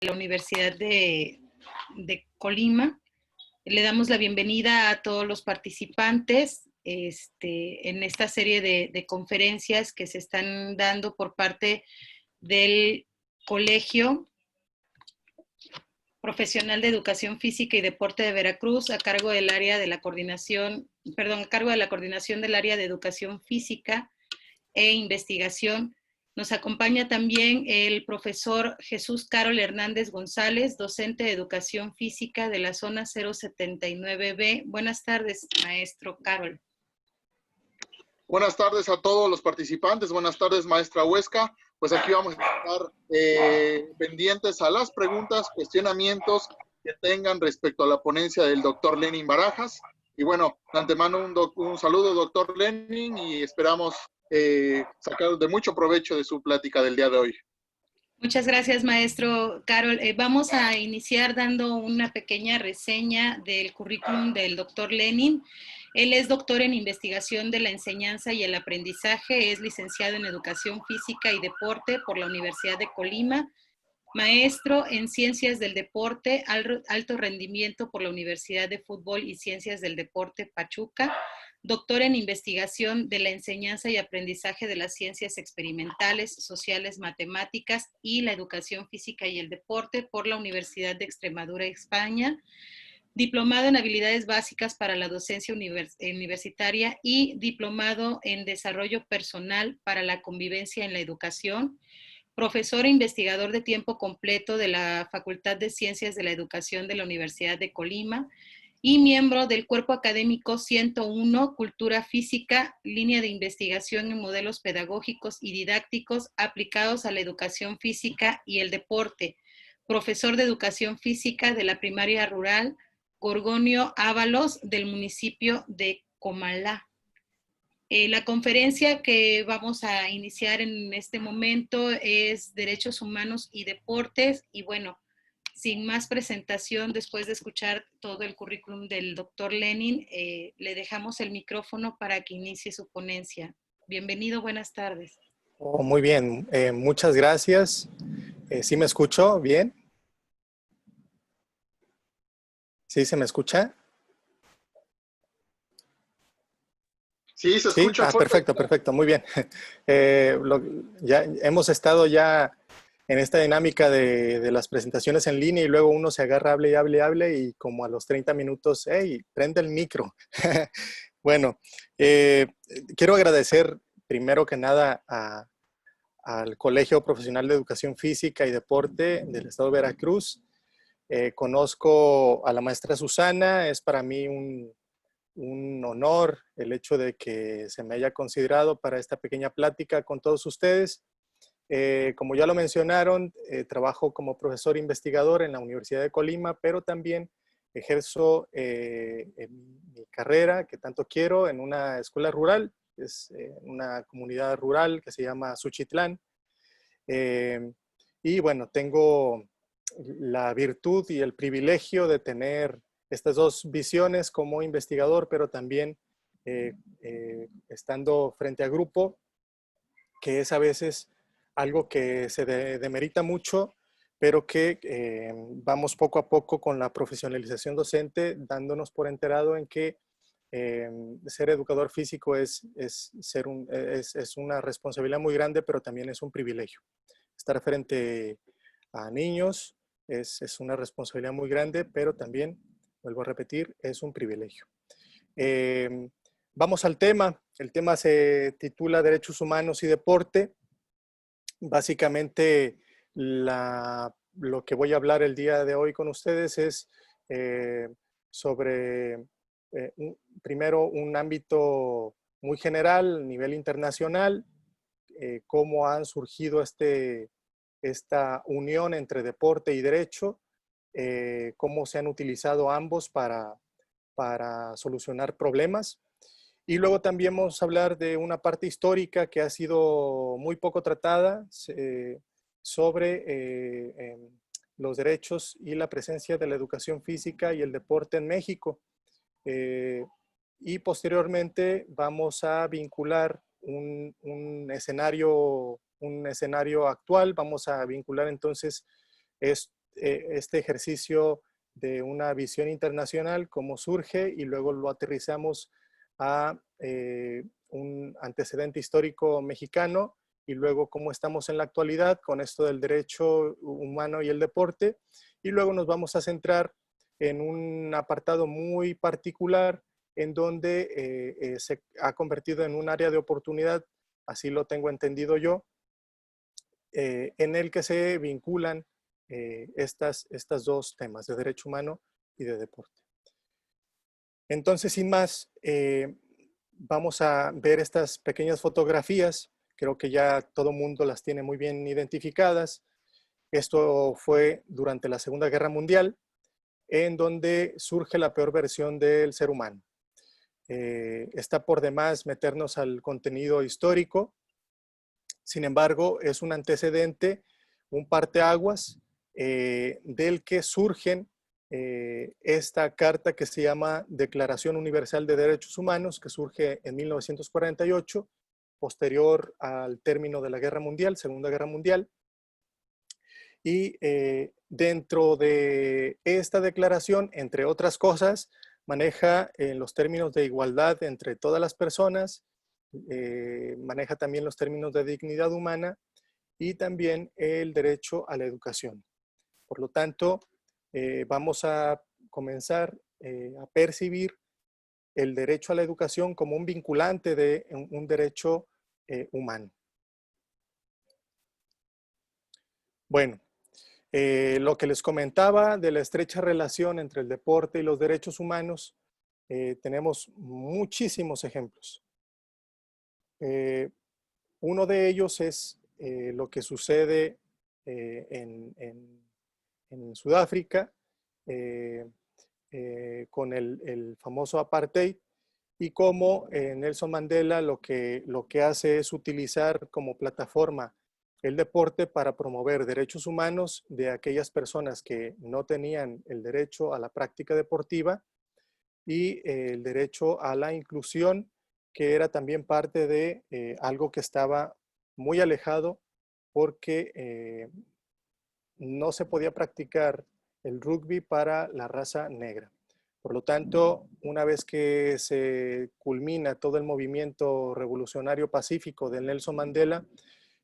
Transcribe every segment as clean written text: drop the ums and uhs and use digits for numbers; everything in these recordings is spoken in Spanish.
la Universidad de Colima. Le damos la bienvenida a todos los participantes en esta serie de conferencias que se están dando por parte del Colegio Profesional de Educación Física y Deporte de Veracruz, a cargo del área de la coordinación, a cargo de la coordinación del área de Educación Física e Investigación. Nos acompaña también el profesor Jesús Carol Hernández González, docente de Educación Física de la zona 079B. Buenas tardes, maestro Carol. Buenas tardes a todos los participantes. Buenas tardes, maestra Huesca. Pues aquí vamos a estar pendientes a las preguntas, cuestionamientos que tengan respecto a la ponencia del doctor Lenin Barajas. Y bueno, de antemano un saludo, doctor Lenin, y esperamos sacar de mucho provecho de su plática del día de hoy. Muchas gracias, maestro Carol. Vamos a iniciar dando una pequeña reseña del currículum del doctor Lenin. Él es doctor en investigación de la enseñanza y el aprendizaje, es licenciado en educación física y deporte por la Universidad de Colima, maestro en ciencias del deporte, alto rendimiento por la Universidad de Fútbol y Ciencias del Deporte Pachuca, doctor en investigación de la enseñanza y aprendizaje de las ciencias experimentales, sociales, matemáticas y la educación física y el deporte por la Universidad de Extremadura, España, diplomado en habilidades básicas para la docencia universitaria y diplomado en desarrollo personal para la convivencia en la educación, profesor e investigador de tiempo completo de la Facultad de Ciencias de la Educación de la Universidad de Colima y miembro del Cuerpo Académico 101, Cultura Física, línea de investigación en modelos pedagógicos y didácticos aplicados a la educación física y el deporte, profesor de educación física de la primaria rural Gorgonio Ábalos del municipio de Comalá. La conferencia que vamos a iniciar en este momento es Derechos Humanos y Deportes, y bueno, sin más presentación, después de escuchar todo el currículum del doctor Lenin, le dejamos el micrófono para que inicie su ponencia. Bienvenido, buenas tardes. Oh, muy bien, muchas gracias. ¿Sí me escucho bien? ¿Sí se me escucha? Sí, se escucha. ¿Sí? Perfecto, muy bien. Ya hemos estado ya en esta dinámica de las presentaciones en línea y luego uno se agarra, hable y como a los 30 minutos, ¡hey, prende el micro! Bueno, quiero agradecer primero que nada al Colegio Profesional de Educación Física y Deporte del Estado de Veracruz. Conozco a la maestra Susana, es para mí un honor el hecho de que se me haya considerado para esta pequeña plática con todos ustedes. Como ya lo mencionaron, trabajo como profesor investigador en la Universidad de Colima, pero también ejerzo en mi carrera, que tanto quiero, en una escuela rural, es una comunidad rural que se llama Suchitlán. Y bueno, tengo la virtud y el privilegio de tener estas dos visiones como investigador, pero también estando frente a grupo, que es a veces algo que se demerita mucho, pero que vamos poco a poco con la profesionalización docente, dándonos por enterado en que ser educador físico es una responsabilidad muy grande, pero también es un privilegio. Estar frente a niños es una responsabilidad muy grande, pero también, vuelvo a repetir, es un privilegio. Vamos al tema. El tema se titula Derechos Humanos y Deporte. Básicamente, lo que voy a hablar el día de hoy con ustedes es sobre, primero, un ámbito muy general, a nivel internacional, cómo han surgido esta unión entre deporte y derecho, cómo se han utilizado ambos para solucionar problemas. Y luego también vamos a hablar de una parte histórica que ha sido muy poco tratada sobre los derechos y la presencia de la educación física y el deporte en México. Y posteriormente vamos a vincular un escenario actual. Vamos a vincular entonces este ejercicio de una visión internacional, cómo surge, y luego lo aterrizamos a un antecedente histórico mexicano, y luego cómo estamos en la actualidad con esto del derecho humano y el deporte, y luego nos vamos a centrar en un apartado muy particular en donde se ha convertido en un área de oportunidad, así lo tengo entendido yo, en el que se vinculan estas dos temas, de derecho humano y de deporte. Entonces, sin más, vamos a ver estas pequeñas fotografías. Creo que ya todo mundo las tiene muy bien identificadas. Esto fue durante la Segunda Guerra Mundial, en donde surge la peor versión del ser humano. Está por demás meternos al contenido histórico. Sin embargo, es un antecedente, un parteaguas, del que surgen esta carta que se llama Declaración Universal de Derechos Humanos, que surge en 1948, posterior al término de la Guerra Mundial, Segunda Guerra Mundial. Y dentro de esta declaración, entre otras cosas, maneja los términos de igualdad entre todas las personas, maneja también los términos de dignidad humana y también el derecho a la educación. Por lo tanto, vamos a comenzar a percibir el derecho a la educación como un vinculante de un derecho humano. Bueno, lo que les comentaba de la estrecha relación entre el deporte y los derechos humanos, tenemos muchísimos ejemplos. Uno de ellos es lo que sucede en Sudáfrica con el famoso apartheid, y cómo Nelson Mandela lo que hace es utilizar como plataforma el deporte para promover derechos humanos de aquellas personas que no tenían el derecho a la práctica deportiva y el derecho a la inclusión, que era también parte de algo que estaba muy alejado porque no se podía practicar el rugby para la raza negra. Por lo tanto, una vez que se culmina todo el movimiento revolucionario pacífico de Nelson Mandela,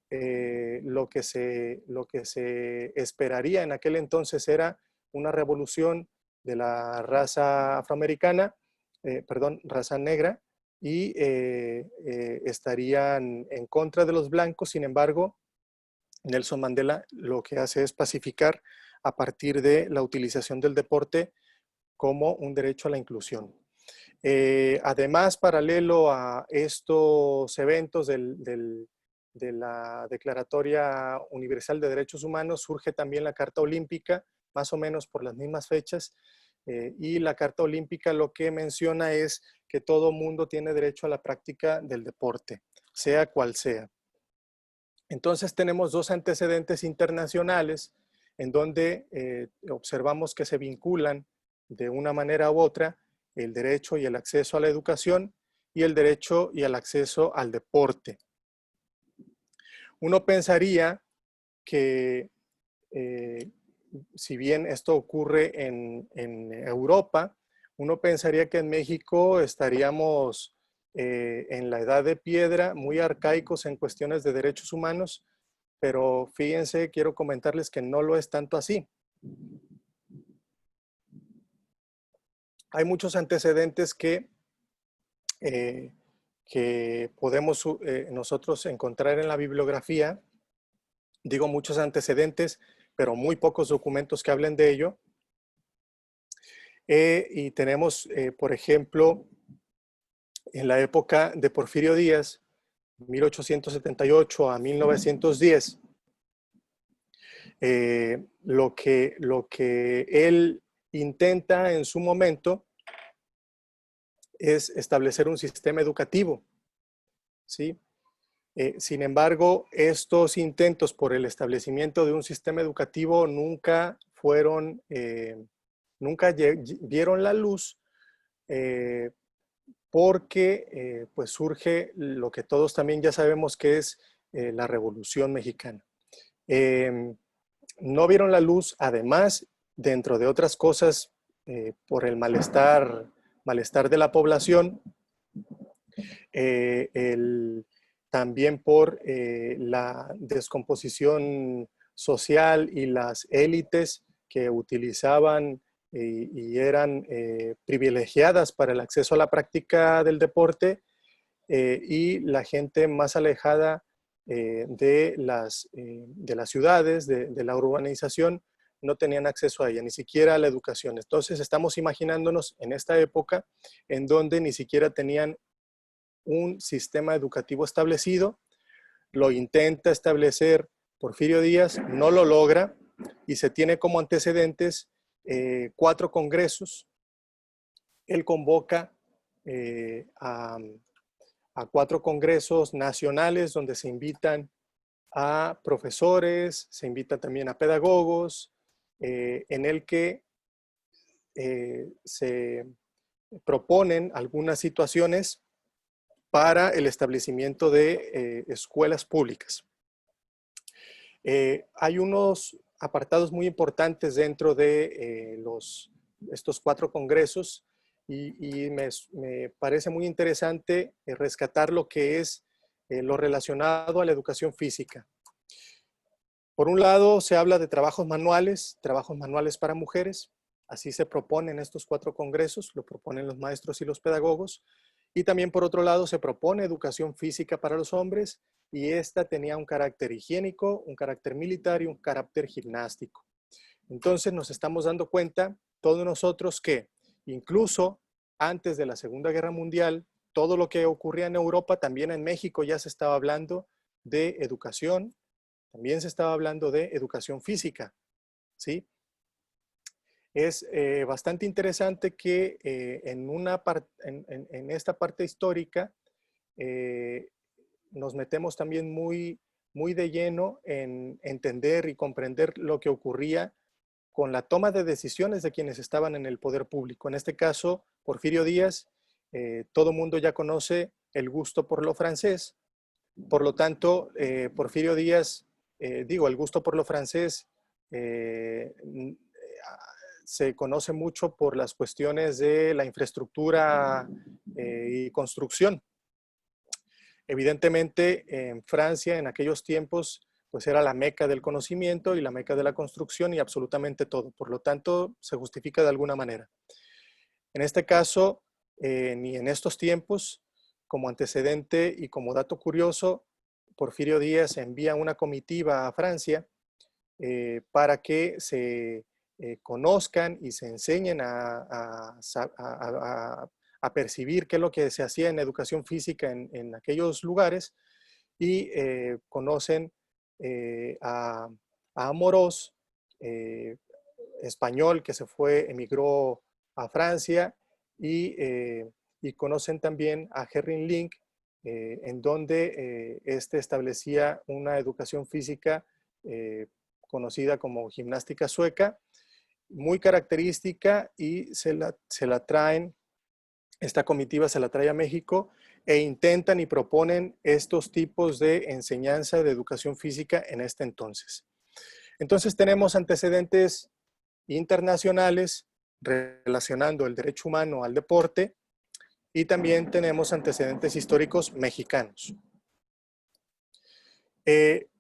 lo que se esperaría en aquel entonces era una revolución de la raza afroamericana, raza negra, y estarían en contra de los blancos. Sin embargo, Nelson Mandela lo que hace es pacificar a partir de la utilización del deporte como un derecho a la inclusión. Además, paralelo a estos eventos de la Declaratoria Universal de Derechos Humanos, surge también la Carta Olímpica, más o menos por las mismas fechas, y la Carta Olímpica lo que menciona es que todo mundo tiene derecho a la práctica del deporte, sea cual sea. Entonces tenemos dos antecedentes internacionales en donde observamos que se vinculan de una manera u otra el derecho y el acceso a la educación y el derecho y el acceso al deporte. Uno pensaría que si bien esto ocurre en Europa, uno pensaría que en México estaríamos en la edad de piedra, muy arcaicos en cuestiones de derechos humanos, pero fíjense, quiero comentarles que no lo es tanto así. Hay muchos antecedentes que podemos nosotros encontrar en la bibliografía. Digo muchos antecedentes, pero muy pocos documentos que hablen de ello. Y tenemos, por ejemplo, en la época de Porfirio Díaz, 1878 a 1910, lo que él intenta en su momento es establecer un sistema educativo, ¿sí? Sin embargo, estos intentos por el establecimiento de un sistema educativo nunca fueron, nunca vieron la luz, porque pues surge lo que todos también ya sabemos que es la Revolución Mexicana. no vieron la luz, además, dentro de otras cosas, por el malestar de la población, también por la descomposición social y las élites que utilizaban y eran privilegiadas para el acceso a la práctica del deporte, y la gente más alejada de las ciudades, de la urbanización, no tenían acceso a ella, ni siquiera a la educación. Entonces estamos imaginándonos en esta época en donde ni siquiera tenían un sistema educativo establecido. Lo intenta establecer Porfirio Díaz, no lo logra, y se tiene como antecedentes 4 congresos. Él convoca a 4 congresos nacionales donde se invitan a profesores, se invita también a pedagogos, en el que se proponen algunas situaciones para el establecimiento de escuelas públicas. Hay unos apartados muy importantes dentro de estos 4 congresos, y me parece muy interesante rescatar lo que es lo relacionado a la educación física. Por un lado, se habla de trabajos manuales para mujeres. Así se proponen estos 4 congresos, lo proponen los maestros y los pedagogos. Y también, por otro lado, se propone educación física para los hombres, y esta tenía un carácter higiénico, un carácter militar y un carácter gimnástico. Entonces nos estamos dando cuenta, todos nosotros, que incluso antes de la Segunda Guerra Mundial, todo lo que ocurría en Europa, también en México ya se estaba hablando de educación, también se estaba hablando de educación física, ¿sí? Es bastante interesante que en esta parte histórica nos metemos también muy de lleno en entender y comprender lo que ocurría con la toma de decisiones de quienes estaban en el poder público. En este caso, Porfirio Díaz, todo mundo ya conoce el gusto por lo francés. Por lo tanto, Porfirio Díaz, el gusto por lo francés se conoce mucho por las cuestiones de la infraestructura y construcción. Evidentemente, en Francia, en aquellos tiempos, pues era la meca del conocimiento y la meca de la construcción y absolutamente todo. Por lo tanto, se justifica de alguna manera. En este caso, ni en estos tiempos, como antecedente y como dato curioso, Porfirio Díaz envía una comitiva a Francia para que se conozcan y se enseñen a percibir qué es lo que se hacía en educación física en aquellos lugares, y conocen a Amorós, español que emigró a Francia, y conocen también a Herring Link, en donde este establecía una educación física conocida como gimnástica sueca, muy característica, y se la traen, esta comitiva se la trae a México, e intentan y proponen estos tipos de enseñanza de educación física en este entonces. Entonces tenemos antecedentes internacionales relacionando el derecho humano al deporte, y también tenemos antecedentes históricos mexicanos.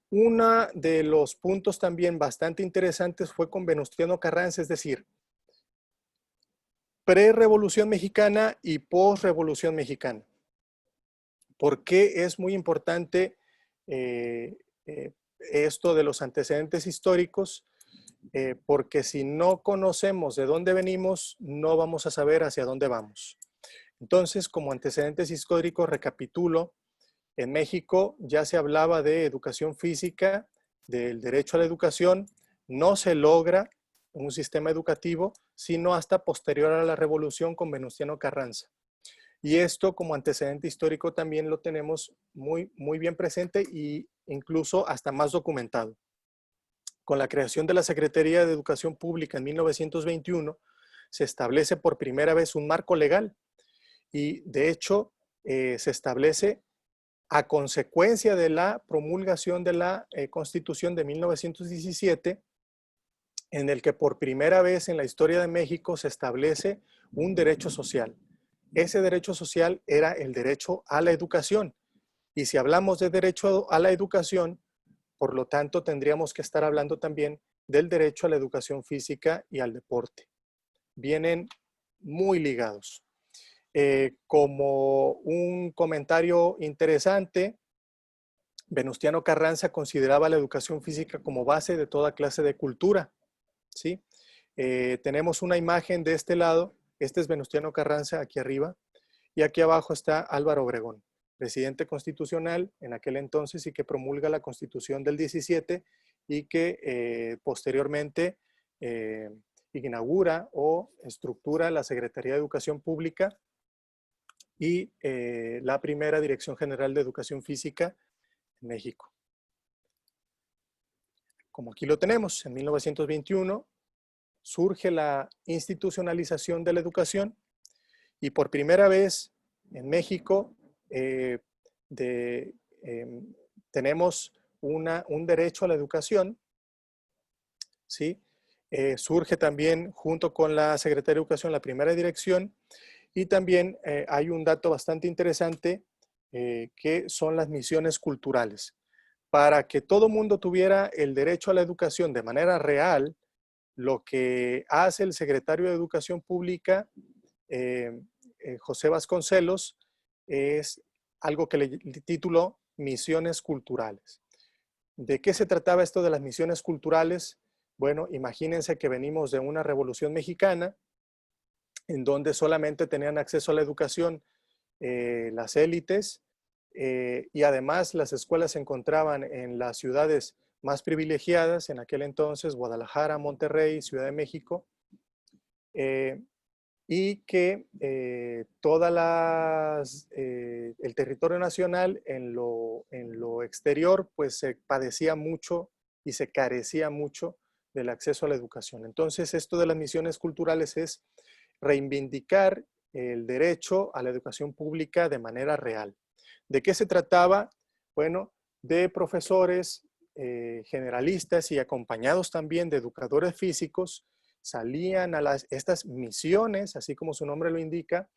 Uno de los puntos también bastante interesantes fue con Venustiano Carranza, es decir, pre-revolución mexicana y post-revolución mexicana. ¿Por qué es muy importante esto de los antecedentes históricos? Porque si no conocemos de dónde venimos, no vamos a saber hacia dónde vamos. Entonces, como antecedentes históricos, recapitulo. En México ya se hablaba de educación física, del derecho a la educación. No se logra un sistema educativo sino hasta posterior a la revolución con Venustiano Carranza. Y esto como antecedente histórico también lo tenemos muy bien presente, e incluso hasta más documentado. Con la creación de la Secretaría de Educación Pública en 1921, se establece por primera vez un marco legal, y de hecho se establece a consecuencia de la promulgación de la Constitución de 1917, en el que por primera vez en la historia de México se establece un derecho social. Ese derecho social era el derecho a la educación. Y si hablamos de derecho a la educación, por lo tanto tendríamos que estar hablando también del derecho a la educación física y al deporte. Vienen muy ligados. Como un comentario interesante, Venustiano Carranza consideraba la educación física como base de toda clase de cultura, ¿sí? Tenemos una imagen de este lado, este es Venustiano Carranza aquí arriba, y aquí abajo está Álvaro Obregón, presidente constitucional en aquel entonces y que promulga la Constitución del 17 y que posteriormente inaugura o estructura la Secretaría de Educación Pública y la primera Dirección General de Educación Física en México. Como aquí lo tenemos, en 1921 surge la institucionalización de la educación y por primera vez en México tenemos un derecho a la educación, ¿sí? Surge también junto con la Secretaría de Educación la primera dirección y también hay un dato bastante interesante que son las misiones culturales. Para que todo mundo tuviera el derecho a la educación de manera real, lo que hace el secretario de Educación Pública, José Vasconcelos, es algo que le tituló Misiones Culturales. ¿De qué se trataba esto de las misiones culturales? Bueno, imagínense que venimos de una revolución mexicana en donde solamente tenían acceso a la educación las élites y además las escuelas se encontraban en las ciudades más privilegiadas en aquel entonces, Guadalajara, Monterrey, Ciudad de México, y que el territorio nacional en lo exterior pues se padecía mucho y se carecía mucho del acceso a la educación. Entonces esto de las misiones culturales es reivindicar el derecho a la educación pública de manera real. ¿De qué se trataba? Bueno, de profesores generalistas y acompañados también de educadores físicos, salían a estas misiones, así como su nombre lo indica,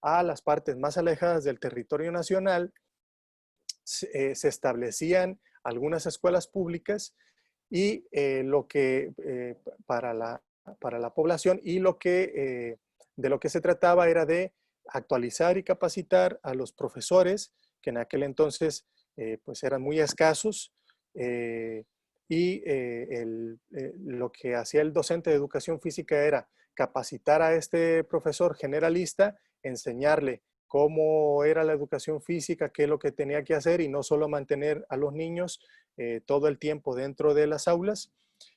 a las partes más alejadas del territorio nacional. Se establecían algunas escuelas públicas y para la población y de lo que se trataba era de actualizar y capacitar a los profesores que en aquel entonces pues eran muy escasos lo que hacía el docente de educación física era capacitar a este profesor generalista, enseñarle cómo era la educación física, qué es lo que tenía que hacer y no solo mantener a los niños todo el tiempo dentro de las aulas,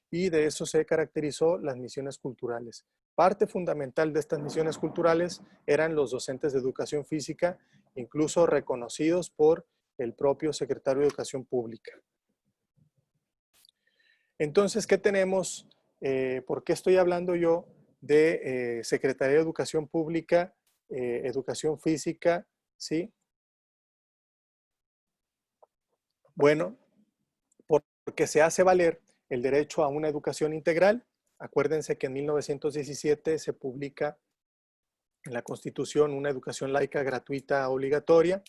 y de eso se caracterizó las misiones culturales. Parte fundamental de estas misiones culturales eran los docentes de educación física, incluso reconocidos por el propio secretario de Educación Pública. Entonces, ¿qué tenemos? ¿Por qué estoy hablando yo de Secretaría de Educación Pública, Educación Física? ¿Sí? Bueno, porque se hace valer el derecho a una educación integral. Acuérdense que en 1917 se publica en la Constitución una educación laica gratuita obligatoria.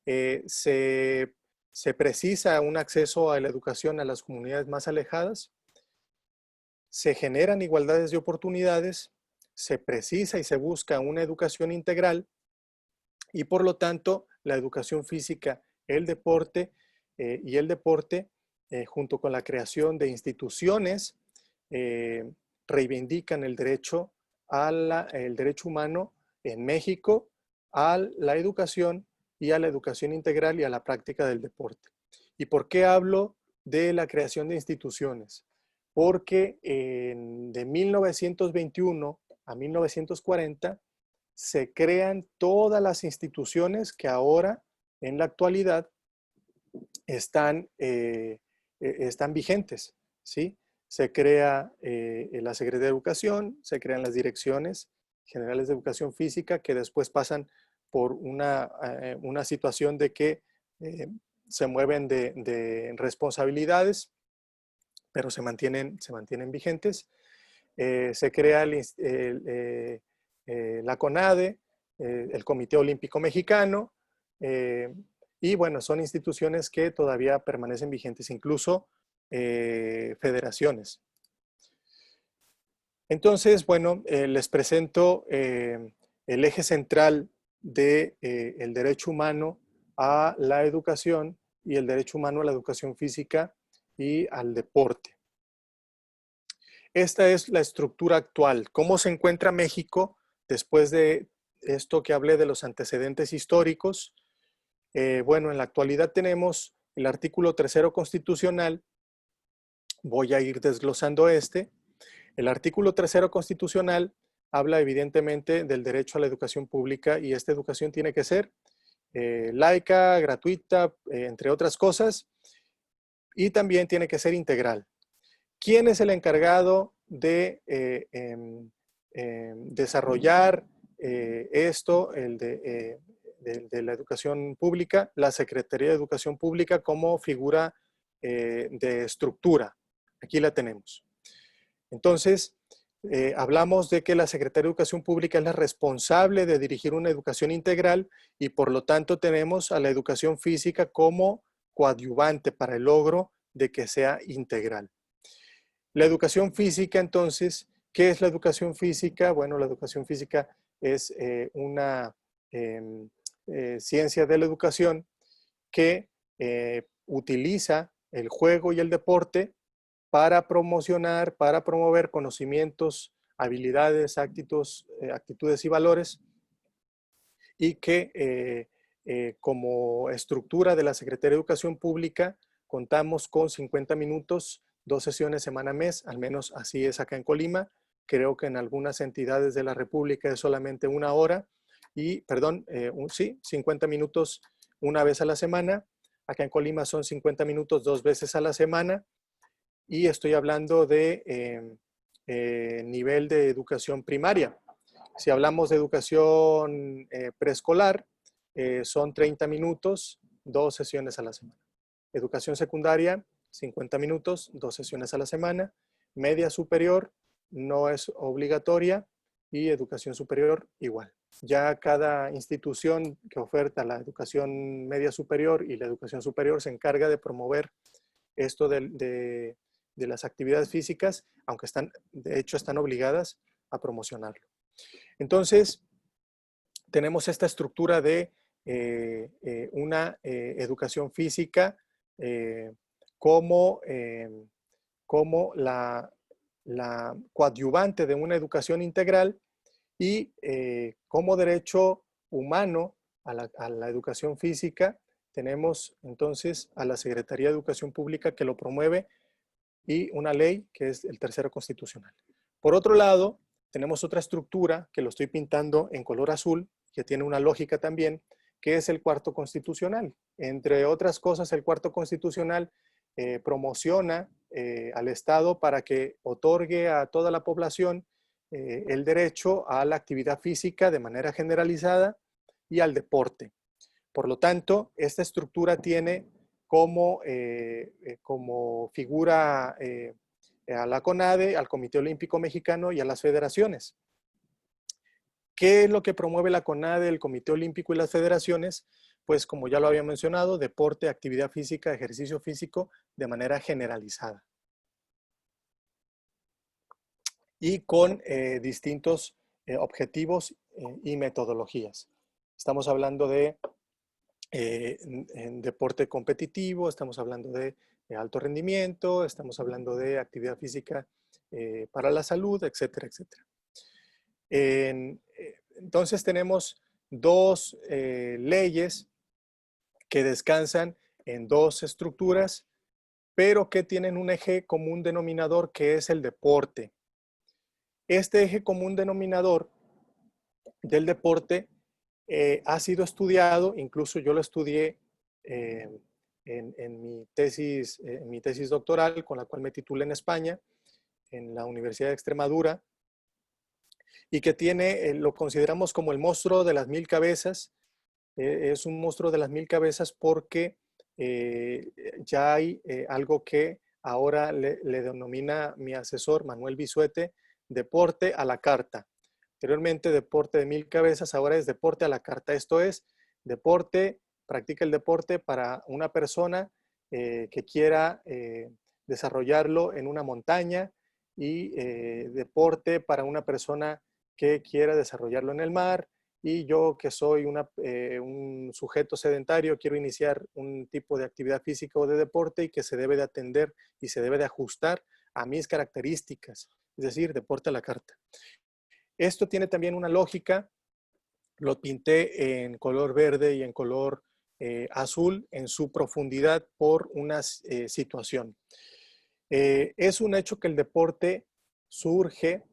Se precisa un acceso a la educación a las comunidades más alejadas. Se generan igualdades de oportunidades. Se precisa y se busca una educación integral. Y por lo tanto, la educación física, el deporte junto con la creación de instituciones, reivindican el derecho humano en México a la educación y a la educación integral y a la práctica del deporte. ¿Y por qué hablo de la creación de instituciones? Porque de 1921 a 1940 se crean todas las instituciones que ahora, en la actualidad, están vigentes, ¿sí? Se crea la Secretaría de Educación, se crean las direcciones generales de educación física que después pasan por una situación de que se mueven de responsabilidades, pero se mantienen vigentes. Se crea la CONADE, el Comité Olímpico Mexicano, y bueno, son instituciones que todavía permanecen vigentes, incluso federaciones. Entonces, bueno, les presento el eje central del derecho humano a la educación y el derecho humano a la educación física y al deporte. Esta es la estructura actual. ¿Cómo se encuentra México después de esto que hablé de los antecedentes históricos? Bueno, en la actualidad tenemos el artículo 3º constitucional. Voy a ir desglosando este. El artículo 3º constitucional habla evidentemente del derecho a la educación pública y esta educación tiene que ser laica, gratuita, entre otras cosas, y también tiene que ser integral. ¿Quién es el encargado de desarrollar esto, de la educación pública? La Secretaría de Educación Pública como figura de estructura. Aquí la tenemos. Entonces, hablamos de que la Secretaría de Educación Pública es la responsable de dirigir una educación integral y por lo tanto tenemos a la educación física como coadyuvante para el logro de que sea integral. La educación física, entonces, ¿qué es la educación física? Bueno, la educación física es una ciencia de la educación que utiliza el juego y el deporte para promocionar, para promover conocimientos, habilidades, actitudes y valores, y que como estructura de la Secretaría de Educación Pública contamos con 50 minutos, 2 sesiones semana-mes, al menos así es acá en Colima. Creo que en algunas entidades de la República es solamente 1 hora, y, perdón, sí, 50 minutos una vez a la semana. Acá en Colima son 50 minutos 2 veces a la semana. Y estoy hablando de nivel de educación primaria. Si hablamos de educación preescolar, son 30 minutos, 2 sesiones a la semana. Educación secundaria, 50 minutos, 2 sesiones a la semana. Media superior, no es obligatoria, y educación superior, igual. Ya cada institución que oferta la educación media superior y la educación superior se encarga de promover esto de las actividades físicas, aunque de hecho están obligadas a promocionarlo. Entonces, tenemos esta estructura de una educación física como la coadyuvante de una educación integral y como derecho humano a la educación física. Tenemos entonces a la Secretaría de Educación Pública que lo promueve y una ley que es el 3º constitucional. Por otro lado, tenemos otra estructura que lo estoy pintando en color azul, que tiene una lógica también, que es el 4º constitucional. Entre otras cosas, el 4º constitucional promociona al Estado para que otorgue a toda la población el derecho a la actividad física de manera generalizada y al deporte. Por lo tanto, esta estructura tiene como figura a la CONADE, al Comité Olímpico Mexicano y a las federaciones. ¿Qué es lo que promueve la CONADE, el Comité Olímpico y las federaciones? Pues como ya lo había mencionado, deporte, actividad física, ejercicio físico de manera generalizada. Y con distintos objetivos y metodologías. Estamos hablando de en deporte competitivo, estamos hablando de alto rendimiento, estamos hablando de actividad física para la salud, etcétera, etcétera. Entonces tenemos 2 leyes que descansan en 2 estructuras, pero que tienen un eje común denominador que es el deporte. Este eje común denominador del deporte ha sido estudiado, incluso yo lo estudié en mi tesis doctoral, con la cual me titulé en España, en la Universidad de Extremadura, y que tiene, lo consideramos como el monstruo de las 1000 cabezas. Es un monstruo de las 1000 cabezas porque ya hay algo que ahora le denomina mi asesor Manuel Bisuete, deporte a la carta. Anteriormente deporte de 1000 cabezas, ahora es deporte a la carta. Esto es deporte, practica el deporte para una persona que quiera desarrollarlo en una montaña y deporte para una persona que quiera desarrollarlo en el mar, y yo que soy un sujeto sedentario, quiero iniciar un tipo de actividad física o de deporte y que se debe de atender y se debe de ajustar a mis características, es decir, deporte a la carta. Esto tiene también una lógica, lo pinté en color verde y en color azul en su profundidad por una situación. Es un hecho que el deporte surge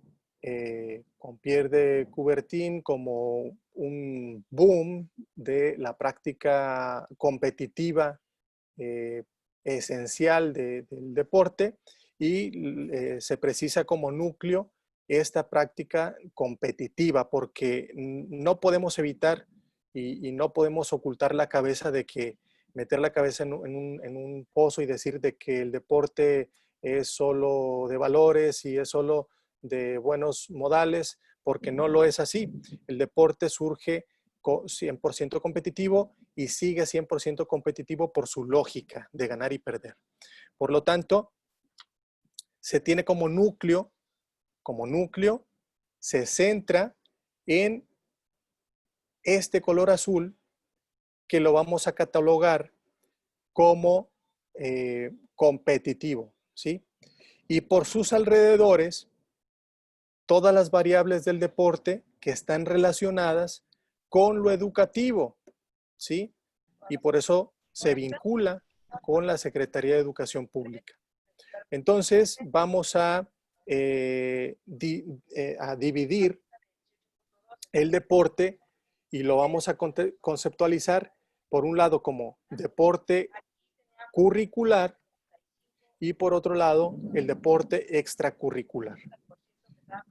con Pierre de Coubertin como un boom de la práctica competitiva esencial del deporte, y se precisa como núcleo esta práctica competitiva, porque no podemos evitar y no podemos ocultar la cabeza de que meter la cabeza en un pozo y decir de que el deporte es solo de valores y es solo de buenos modales, porque no lo es así. El deporte surge 100% competitivo y sigue 100% competitivo por su lógica de ganar y perder. Por lo tanto, se tiene como núcleo, se centra en este color azul, que lo vamos a catalogar como competitivo, ¿sí? Y por sus alrededores, todas las variables del deporte que están relacionadas con lo educativo, ¿sí? Y por eso se vincula con la Secretaría de Educación Pública. Entonces, vamos a dividir el deporte y lo vamos a conceptualizar, por un lado, como deporte curricular y por otro lado, el deporte extracurricular,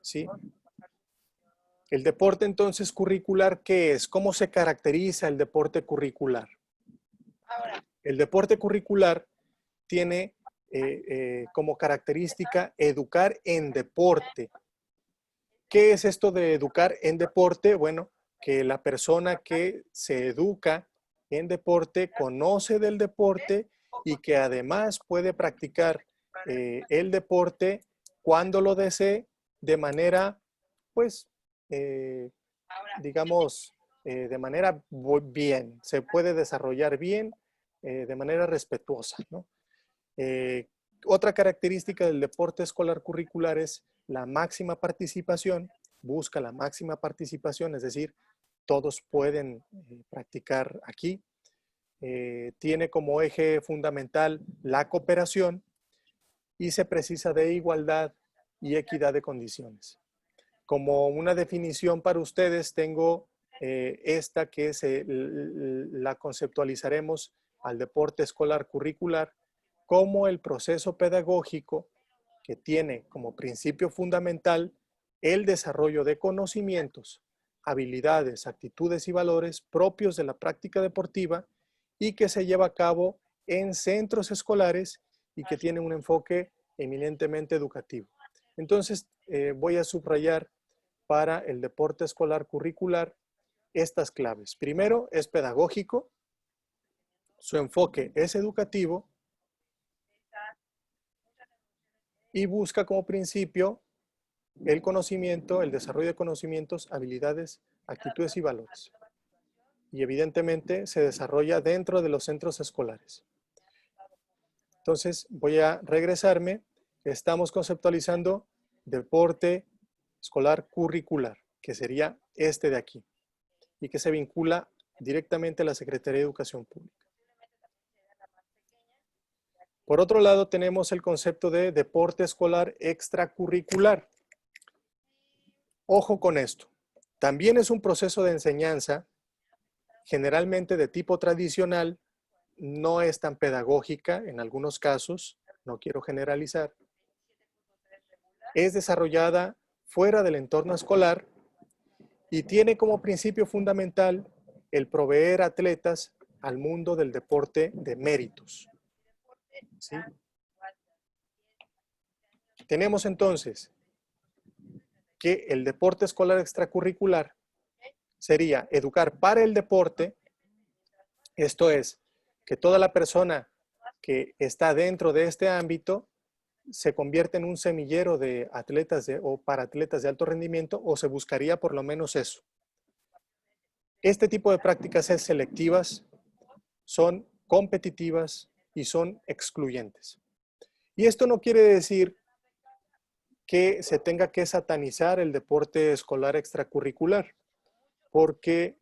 ¿sí? El deporte entonces curricular, ¿qué es? ¿Cómo se caracteriza el deporte curricular? El deporte curricular tiene como característica educar en deporte. ¿Qué es esto de educar en deporte? Bueno, que la persona que se educa en deporte conoce del deporte y que además puede practicar el deporte cuando lo desee de manera, pues, digamos, de manera bien. Se puede desarrollar bien, de manera respetuosa, ¿no? Otra característica del deporte escolar curricular es la máxima participación, busca la máxima participación, es decir, todos pueden practicar aquí. Tiene como eje fundamental la cooperación y se precisa de igualdad y equidad de condiciones. Como una definición para ustedes tengo esta que la conceptualizaremos al deporte escolar curricular como el proceso pedagógico que tiene como principio fundamental el desarrollo de conocimientos, habilidades, actitudes y valores propios de la práctica deportiva y que se lleva a cabo en centros escolares y que tiene un enfoque eminentemente educativo. Entonces, voy a subrayar para el deporte escolar curricular estas claves. Primero, es pedagógico, su enfoque es educativo y busca como principio el conocimiento, el desarrollo de conocimientos, habilidades, actitudes y valores. Y evidentemente se desarrolla dentro de los centros escolares. Entonces voy a regresarme. Estamos conceptualizando deporte escolar curricular, que sería este de aquí, y que se vincula directamente a la Secretaría de Educación Pública. Por otro lado, tenemos el concepto de deporte escolar extracurricular. Ojo con esto. También es un proceso de enseñanza, generalmente de tipo tradicional, no es tan pedagógica en algunos casos, no quiero generalizar. Es desarrollada fuera del entorno escolar y tiene como principio fundamental el proveer atletas al mundo del deporte de méritos, ¿sí? Tenemos entonces que el deporte escolar extracurricular sería educar para el deporte, esto es, que toda la persona que está dentro de este ámbito se convierte en un semillero de atletas o para atletas de alto rendimiento, o se buscaría por lo menos eso. Este tipo de prácticas es selectivas, son competitivas y son excluyentes. Y esto no quiere decir que se tenga que satanizar el deporte escolar extracurricular, porque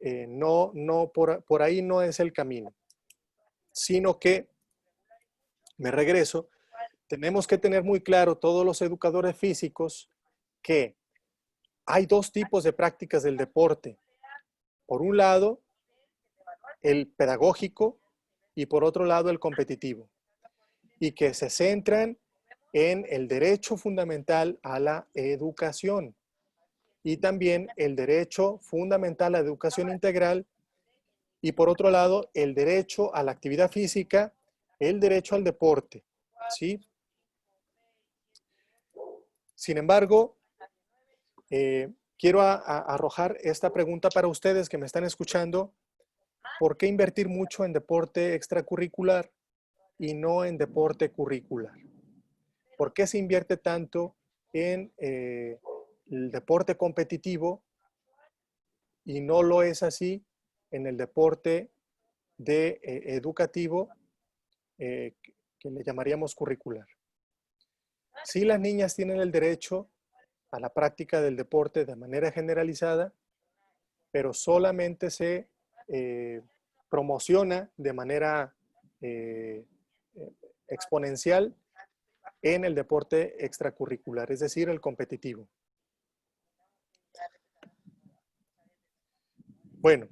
por ahí no es el camino, sino que, me regreso, tenemos que tener muy claro todos los educadores físicos que hay dos tipos de prácticas del deporte. Por un lado, el pedagógico y por otro lado, el competitivo. Y que se centran en el derecho fundamental a la educación y también el derecho fundamental a la educación integral y por otro lado, el derecho a la actividad física, el derecho al deporte, ¿sí? Sin embargo, quiero arrojar esta pregunta para ustedes que me están escuchando. ¿Por qué invertir mucho en deporte extracurricular y no en deporte curricular? ¿Por qué se invierte tanto en el deporte competitivo y no lo es así en el deporte educativo que le llamaríamos curricular? Sí, las niñas tienen el derecho a la práctica del deporte de manera generalizada, pero solamente se promociona de manera exponencial en el deporte extracurricular, es decir, el competitivo. Bueno,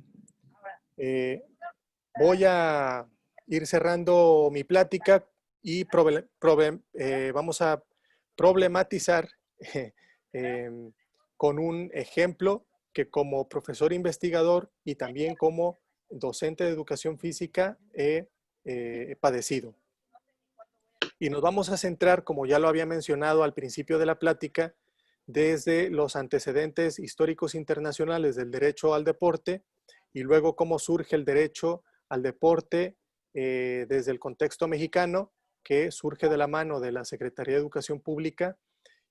voy a ir cerrando mi plática y vamos a problematizar con un ejemplo que como profesor investigador y también como docente de educación física he padecido. Y nos vamos a centrar, como ya lo había mencionado al principio de la plática, desde los antecedentes históricos internacionales del derecho al deporte y luego cómo surge el derecho al deporte desde el contexto mexicano, que surge de la mano de la Secretaría de Educación Pública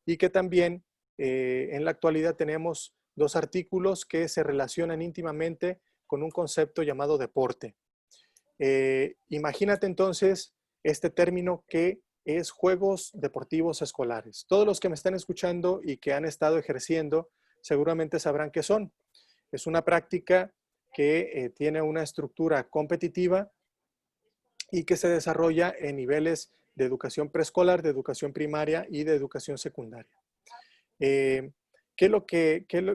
y que también en la actualidad tenemos dos artículos que se relacionan íntimamente con un concepto llamado deporte. Imagínate entonces este término que es juegos deportivos escolares. Todos los que me están escuchando y que han estado ejerciendo seguramente sabrán qué son. Es una práctica que tiene una estructura competitiva y que se desarrolla en niveles de educación preescolar, de educación primaria y de educación secundaria.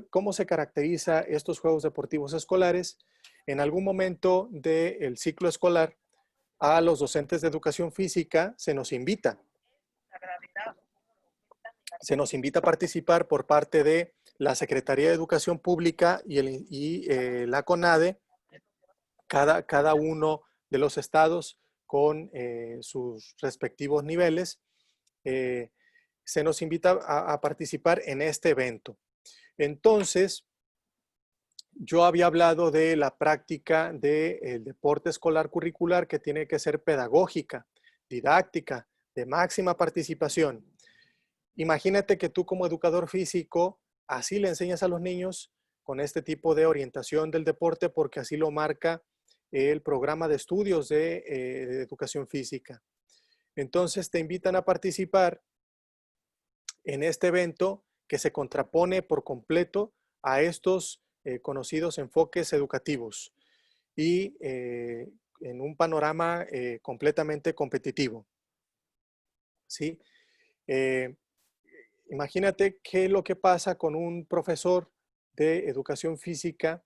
¿Cómo se caracteriza estos juegos deportivos escolares? En algún momento del ciclo escolar, a los docentes de educación física se nos invita a participar por parte de la Secretaría de Educación Pública y la CONADE, cada uno de los estados con sus respectivos niveles, se nos invita a participar en este evento. Entonces, yo había hablado de la práctica del deporte escolar curricular que tiene que ser pedagógica, didáctica, de máxima participación. Imagínate que tú como educador físico así le enseñas a los niños con este tipo de orientación del deporte porque así lo marca el programa de estudios de educación física. Entonces te invitan a participar en este evento que se contrapone por completo a estos conocidos enfoques educativos y en un panorama completamente competitivo. ¿Sí? Imagínate qué es lo que pasa con un profesor de educación física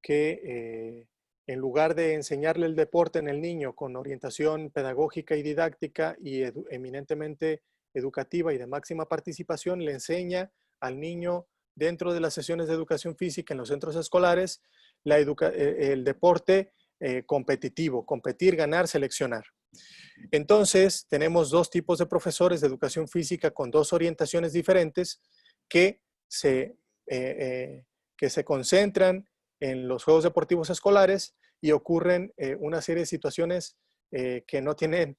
que en lugar de enseñarle el deporte en el niño con orientación pedagógica y didáctica y eminentemente educativa y de máxima participación, le enseña al niño dentro de las sesiones de educación física en los centros escolares el deporte competitivo, competir, ganar, seleccionar. Entonces, tenemos dos tipos de profesores de educación física con dos orientaciones diferentes que que se concentran en los juegos deportivos escolares y ocurren una serie de situaciones que no tienen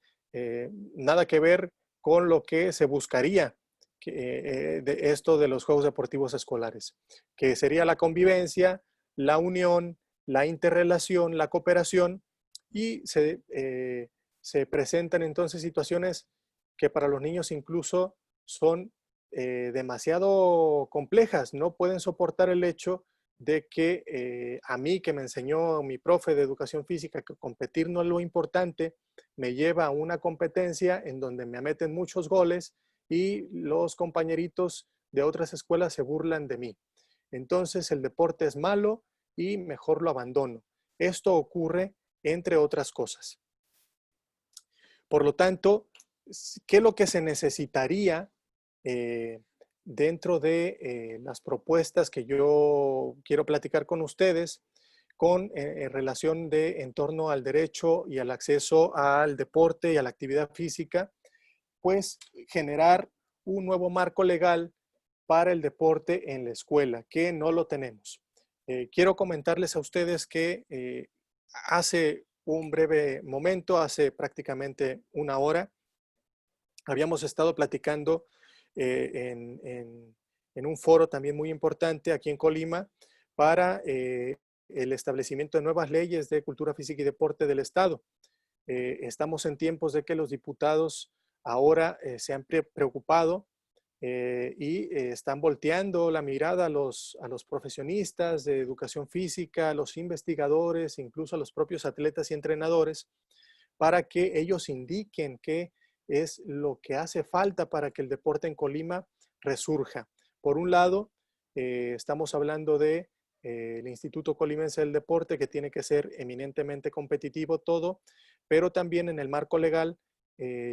nada que ver con lo que se buscaría de esto de los juegos deportivos escolares, que sería la convivencia, la unión, la interrelación, la cooperación, y se presentan entonces situaciones que para los niños incluso son demasiado complejas, no pueden soportar el hecho de que a mí, que me enseñó mi profe de educación física, que competir no es lo importante, me lleva a una competencia en donde me meten muchos goles y los compañeritos de otras escuelas se burlan de mí. Entonces el deporte es malo y mejor lo abandono. Esto ocurre entre otras cosas. Por lo tanto, ¿qué es lo que se necesitaría dentro de las propuestas que yo quiero platicar con ustedes en relación en torno al derecho y al acceso al deporte y a la actividad física? Pues generar un nuevo marco legal para el deporte en la escuela, que no lo tenemos. Quiero comentarles a ustedes que hace un breve momento, hace prácticamente una hora, habíamos estado platicando en un foro también muy importante aquí en Colima para el establecimiento de nuevas leyes de cultura física y deporte del Estado. Estamos en tiempos de que los diputados ahora se han preocupado y están volteando la mirada a los profesionistas de educación física, a los investigadores, incluso a los propios atletas y entrenadores, para que ellos indiquen qué es lo que hace falta para que el deporte en Colima resurja. Por un lado, estamos hablando de el Instituto Colimense del Deporte, que tiene que ser eminentemente competitivo todo, pero también en el marco legal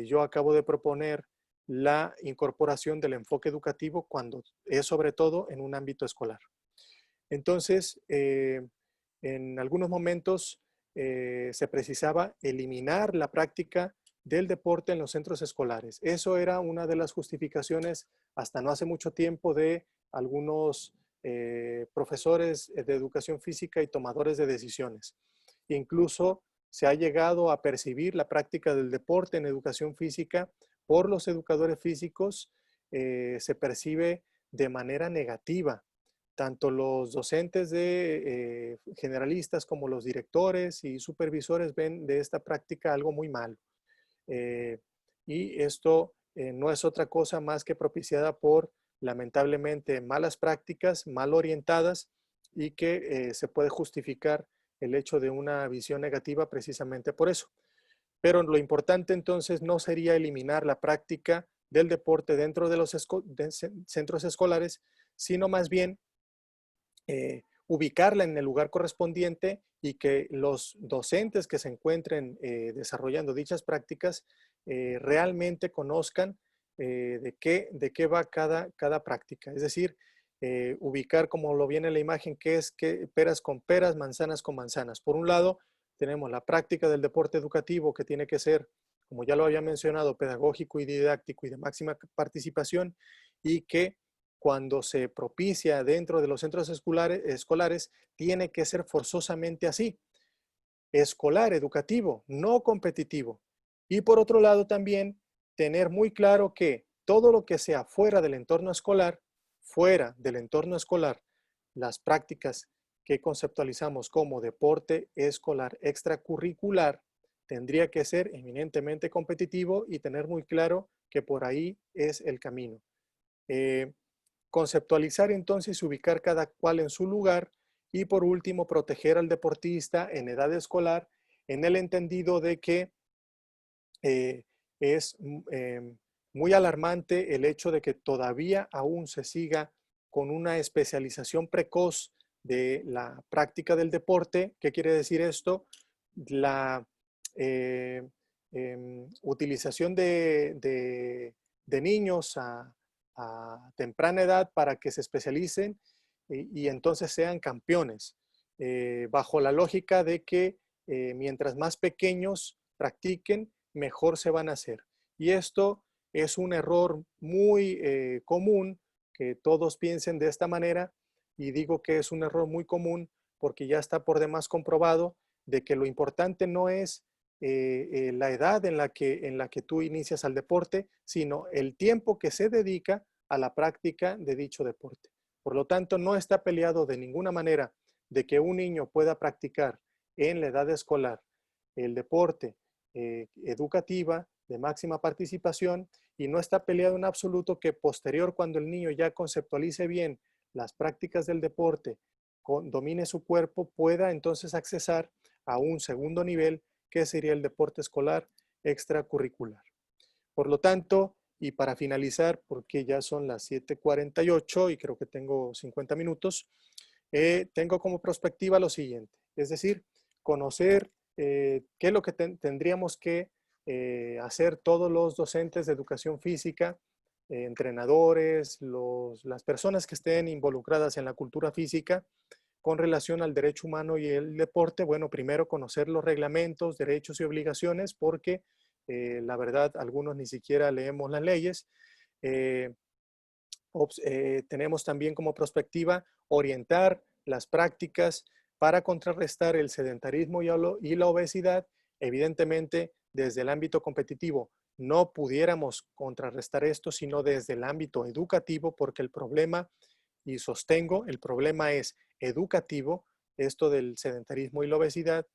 yo acabo de proponer la incorporación del enfoque educativo cuando es sobre todo en un ámbito escolar. Entonces, en algunos momentos se precisaba eliminar la práctica del deporte en los centros escolares. Eso era una de las justificaciones hasta no hace mucho tiempo de algunos profesores de educación física y tomadores de decisiones. Incluso se ha llegado a percibir la práctica del deporte en educación física por los educadores físicos, se percibe de manera negativa. Tanto los docentes generalistas como los directores y supervisores ven de esta práctica algo muy malo. Y esto no es otra cosa más que propiciada por, lamentablemente, malas prácticas, mal orientadas, y que se puede justificar el hecho de una visión negativa precisamente por eso. Pero lo importante entonces no sería eliminar la práctica del deporte dentro de los centros escolares, sino más bien ubicarla en el lugar correspondiente y que los docentes que se encuentren desarrollando dichas prácticas realmente conozcan de qué va cada práctica. Es decir, ubicar, como lo viene en la imagen, qué es peras con peras, manzanas con manzanas. Por un lado, tenemos la práctica del deporte educativo, que tiene que ser, como ya lo había mencionado, pedagógico y didáctico y de máxima participación, y que cuando se propicia dentro de los centros escolares tiene que ser forzosamente así, escolar, educativo, no competitivo. Y por otro lado también tener muy claro que todo lo que sea fuera del entorno escolar, las prácticas que conceptualizamos como deporte escolar extracurricular, tendría que ser eminentemente competitivo y tener muy claro que por ahí es el camino. Conceptualizar entonces, ubicar cada cual en su lugar, y por último proteger al deportista en edad escolar en el entendido de que es muy alarmante el hecho de que todavía aún se siga con una especialización precoz de la práctica del deporte. ¿Qué quiere decir esto? La utilización de niños a temprana edad para que se especialicen y entonces sean campeones, bajo la lógica de que mientras más pequeños practiquen, mejor se van a hacer. Y esto es un error muy común, que todos piensen de esta manera, y digo que es un error muy común porque ya está por demás comprobado de que lo importante no es la edad en la que tú inicias al deporte, sino el tiempo que se dedica a la práctica de dicho deporte. Por lo tanto, no está peleado de ninguna manera de que un niño pueda practicar en la edad escolar el deporte educativa de máxima participación, y no está peleado en absoluto que posterior, cuando el niño ya conceptualice bien las prácticas del deporte, domine su cuerpo, pueda entonces accesar a un segundo nivel, que sería el deporte escolar extracurricular. Por lo tanto, y para finalizar, porque ya son las 7:48 y creo que tengo 50 minutos, tengo como perspectiva lo siguiente, es decir, conocer qué es lo que tendríamos que hacer todos los docentes de educación física, entrenadores, las personas que estén involucradas en la cultura física con relación al derecho humano y el deporte. Bueno, primero conocer los reglamentos, derechos y obligaciones, porque la verdad algunos ni siquiera leemos las leyes. Tenemos también como perspectiva orientar las prácticas para contrarrestar el sedentarismo y la obesidad. Evidentemente, desde el ámbito competitivo no pudiéramos contrarrestar esto, sino desde el ámbito educativo, porque el problema, y sostengo, el problema es educativo, esto del sedentarismo y la obesidad.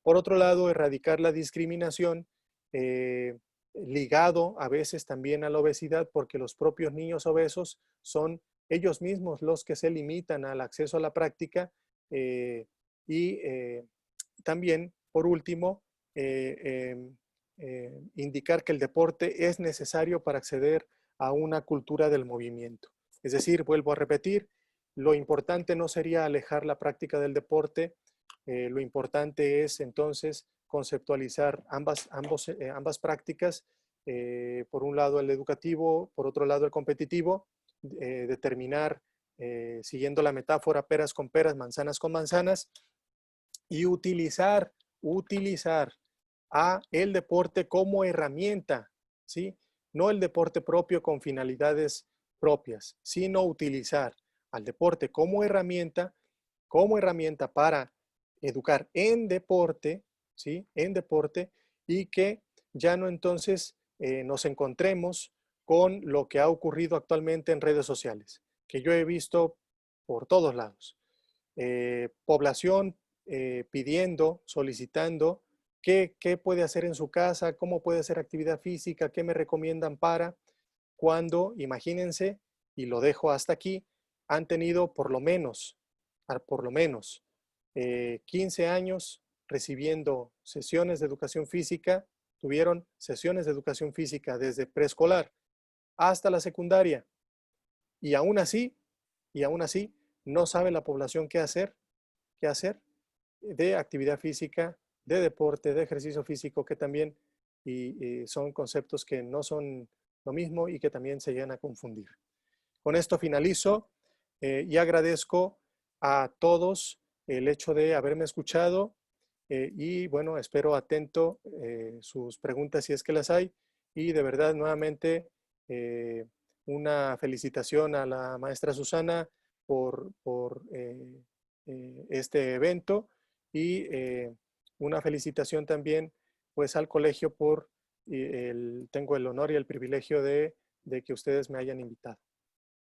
Por otro lado, erradicar la discriminación, ligado a veces también a la obesidad, porque los propios niños obesos son ellos mismos los que se limitan al acceso a la práctica, y también, por último, indicar que el deporte es necesario para acceder a una cultura del movimiento. Es decir, vuelvo a repetir, lo importante no sería alejar la práctica del deporte, lo importante es entonces conceptualizar ambas prácticas, por un lado el educativo, por otro lado el competitivo, determinar, siguiendo la metáfora, peras con peras, manzanas con manzanas, y utilizar a el deporte como herramienta, ¿sí? No el deporte propio con finalidades propias, sino utilizar al deporte como herramienta para educar en deporte, ¿sí? En deporte, y que ya no entonces nos encontremos con lo que ha ocurrido actualmente en redes sociales, que yo he visto por todos lados. Población pidiendo, solicitando qué puede hacer en su casa, cómo puede hacer actividad física, qué me recomiendan para, cuando, imagínense, y lo dejo hasta aquí, han tenido por lo menos 15 años recibiendo sesiones de educación física, tuvieron sesiones de educación física desde preescolar hasta la secundaria, y aún así, no sabe la población qué hacer de actividad física, de deporte, de ejercicio físico, que también y son conceptos que no son lo mismo y que también se llegan a confundir. Con esto finalizo y agradezco a todos el hecho de haberme escuchado, y bueno, espero atento sus preguntas si es que las hay, y de verdad nuevamente una felicitación a la maestra Susana por este evento, y una felicitación también pues al colegio por tengo el honor y el privilegio de que ustedes me hayan invitado.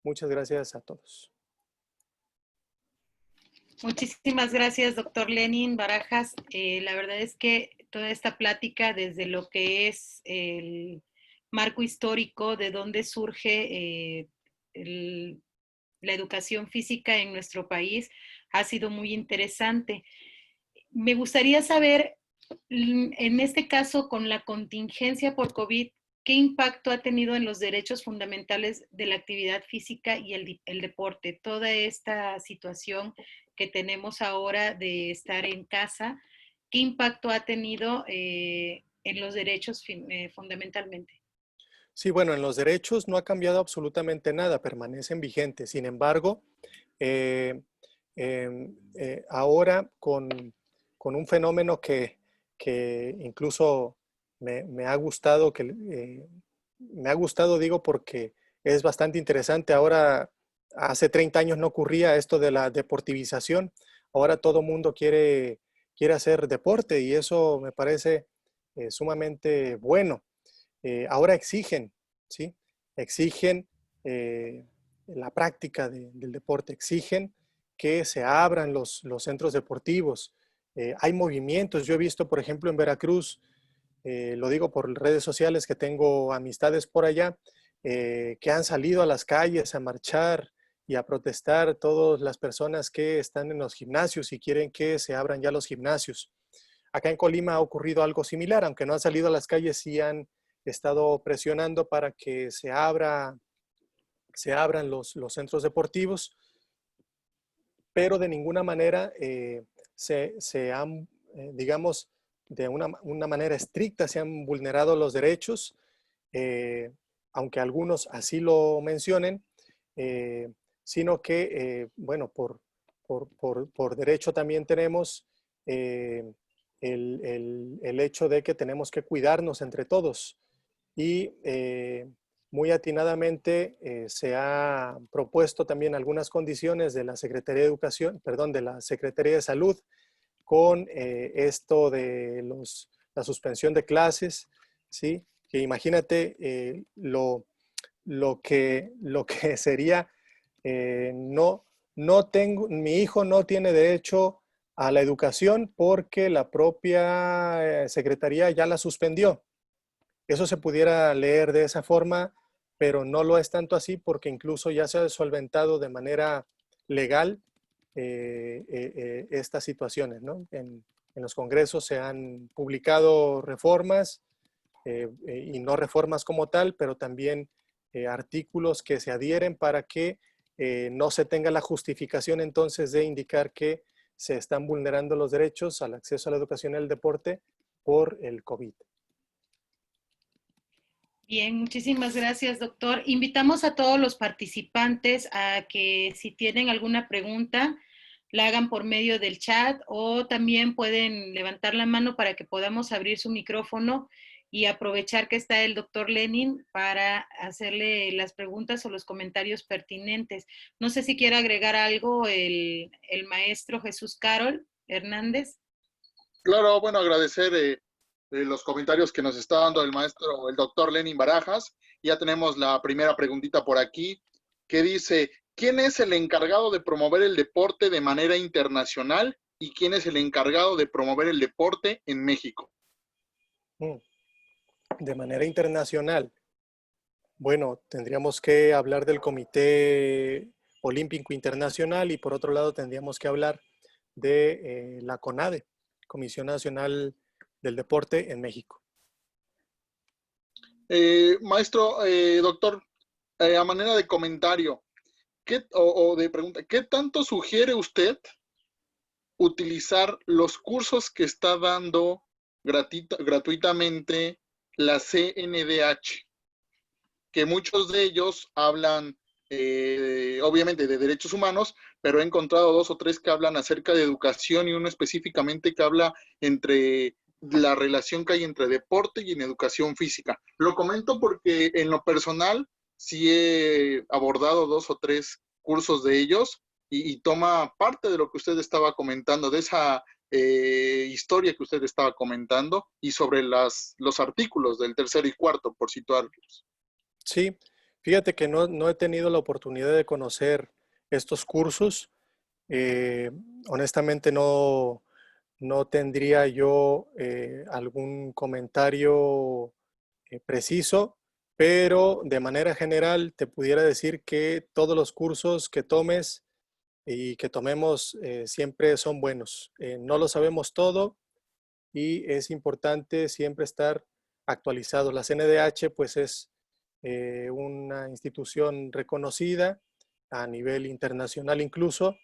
Muchas gracias a todos. Muchísimas gracias, doctor Lenin Barajas. La verdad es que toda esta plática desde lo que es el marco histórico, de dónde surge la educación física en nuestro país, ha sido muy interesante. Me gustaría saber, en este caso, con la contingencia por COVID, ¿qué impacto ha tenido en los derechos fundamentales de la actividad física y el deporte? Toda esta situación que tenemos ahora de estar en casa, ¿qué impacto ha tenido en los derechos fundamentalmente? Sí, bueno, en los derechos no ha cambiado absolutamente nada, permanecen vigentes. Sin embargo, ahora con un fenómeno que incluso me ha gustado me ha gustado, digo, porque es bastante interesante. Ahora, hace 30 años no ocurría esto de la deportivización. Ahora todo mundo quiere hacer deporte y eso me parece sumamente bueno. Ahora exigen, ¿sí? Exigen la práctica del deporte, exigen que se abran los centros deportivos. Hay movimientos. Yo he visto, por ejemplo, en Veracruz, lo digo por redes sociales, que tengo amistades por allá, que han salido a las calles a marchar y a protestar todas las personas que están en los gimnasios y quieren que se abran ya los gimnasios. Acá en Colima ha ocurrido algo similar, aunque no han salido a las calles, sí han estado presionando para que se abran los centros deportivos, pero de ninguna manera se han, digamos, de una manera estricta se han vulnerado los derechos, eh, aunque algunos así lo mencionen, sino que, bueno, por derecho también tenemos el hecho de que tenemos que cuidarnos entre todos y muy atinadamente se ha propuesto también algunas condiciones de la Secretaría de Educación, perdón, de la Secretaría de Salud con esto de la suspensión de clases, ¿sí? Que imagínate lo que sería, mi hijo no tiene derecho a la educación porque la propia Secretaría ya la suspendió. Eso se pudiera leer de esa forma, pero no lo es tanto así porque incluso ya se ha solventado de manera legal estas situaciones, ¿no? En los congresos se han publicado reformas y no reformas como tal, pero también artículos que se adhieren para que no se tenga la justificación entonces de indicar que se están vulnerando los derechos al acceso a la educación y al deporte por el COVID. Bien, muchísimas gracias, doctor. Invitamos a todos los participantes a que si tienen alguna pregunta, la hagan por medio del chat o también pueden levantar la mano para que podamos abrir su micrófono y aprovechar que está el doctor Lenin para hacerle las preguntas o los comentarios pertinentes. No sé si quiere agregar algo el maestro Jesús Carol Hernández. Claro, bueno, agradecer los comentarios que nos está dando el maestro, el doctor Lenin Barajas. Ya tenemos la primera preguntita por aquí, que dice, ¿quién es el encargado de promover el deporte de manera internacional y quién es el encargado de promover el deporte en México? De manera internacional, bueno, tendríamos que hablar del Comité Olímpico Internacional y por otro lado tendríamos que hablar de la CONADE, Comisión Nacional del Deporte en México. Maestro, doctor, a manera de comentario o de pregunta, ¿qué tanto sugiere usted utilizar los cursos que está dando gratuitamente la CNDH? Que muchos de ellos hablan, obviamente, de derechos humanos, pero he encontrado 2 o 3 que hablan acerca de educación y uno específicamente que habla entre la relación que hay entre deporte y en educación física. Lo comento porque en lo personal sí he abordado 2 o 3 cursos de ellos y toma parte de lo que usted estaba comentando, de esa historia que usted estaba comentando y sobre los artículos del tercero y cuarto, por situarlos. Sí, fíjate que no he tenido la oportunidad de conocer estos cursos. Honestamente no tendría yo algún comentario preciso, pero de manera general te pudiera decir que todos los cursos que tomes y que tomemos siempre son buenos. No lo sabemos todo y es importante siempre estar actualizado. La CNDH pues es una institución reconocida a nivel internacional incluso.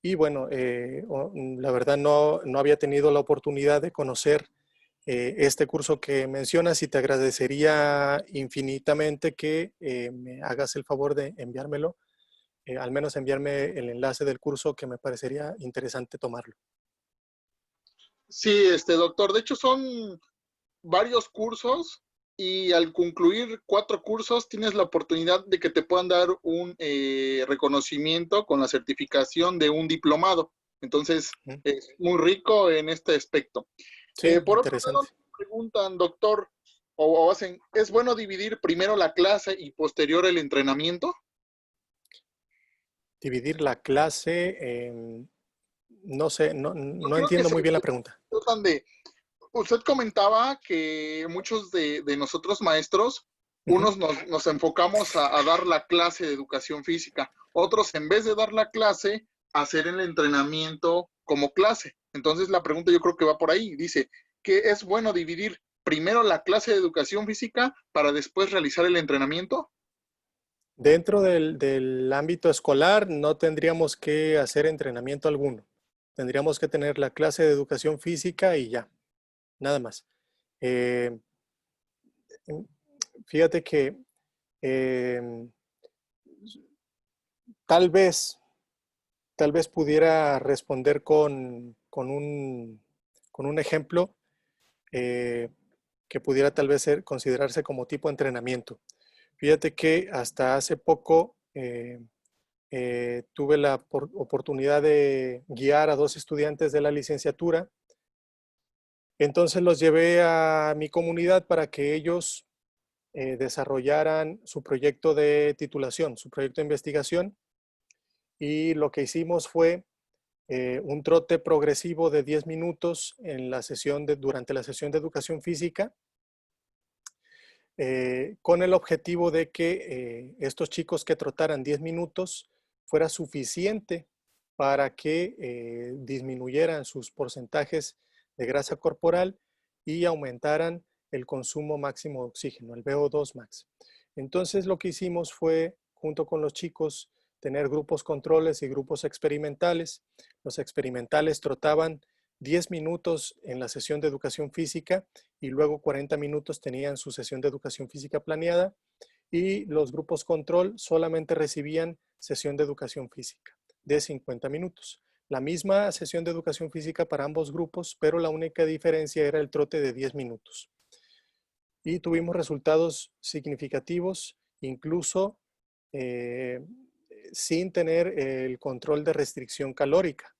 Y bueno, la verdad no había tenido la oportunidad de conocer este curso que mencionas y te agradecería infinitamente que me hagas el favor de enviármelo, al menos enviarme el enlace del curso que me parecería interesante tomarlo. Sí, doctor, de hecho son varios cursos y al concluir 4 cursos tienes la oportunidad de que te puedan dar un reconocimiento con la certificación de un diplomado. Entonces, es muy rico en este aspecto. Sí, Por otro lado, interesante. preguntan, doctor, o hacen, ¿es bueno dividir primero la clase y posterior el entrenamiento? Dividir la clase, no sé, Yo no creo que entiendo muy bien la se pregunta. tratan de, usted comentaba que muchos de nosotros maestros, Ujú. unos nos enfocamos a dar la clase de educación física, otros en vez de dar la clase, hacer el entrenamiento como clase. Entonces la pregunta yo creo que va por ahí. Dice que es bueno dividir primero la clase de educación física para después realizar el entrenamiento. Dentro del ámbito escolar no tendríamos que hacer entrenamiento alguno. Tendríamos que tener la clase de educación física y ya, nada más. Eh, Fíjate que eh, tal vez, tal vez pudiera responder con un ejemplo eh, que pudiera tal vez considerarse como tipo entrenamiento. Fíjate que hasta hace poco tuve la oportunidad de guiar a 2 estudiantes de la licenciatura. Entonces los llevé a mi comunidad para que ellos desarrollaran su proyecto de titulación, su proyecto de investigación. Y lo que hicimos fue un trote progresivo de 10 minutos en la durante la sesión de educación física, con el objetivo de que estos chicos que trotaran 10 minutos fuera suficiente para que disminuyeran sus porcentajes de grasa corporal y aumentaran el consumo máximo de oxígeno, el VO2 max. Entonces lo que hicimos fue, junto con los chicos, tener grupos controles y grupos experimentales. Los experimentales trotaban 10 minutos en la sesión de educación física y luego 40 minutos tenían su sesión de educación física planeada, y los grupos control solamente recibían sesión de educación física de 50 minutos. La misma sesión de educación física para ambos grupos, pero la única diferencia era el trote de 10 minutos. Y tuvimos resultados significativos, incluso eh, sin tener el control de restricción calórica,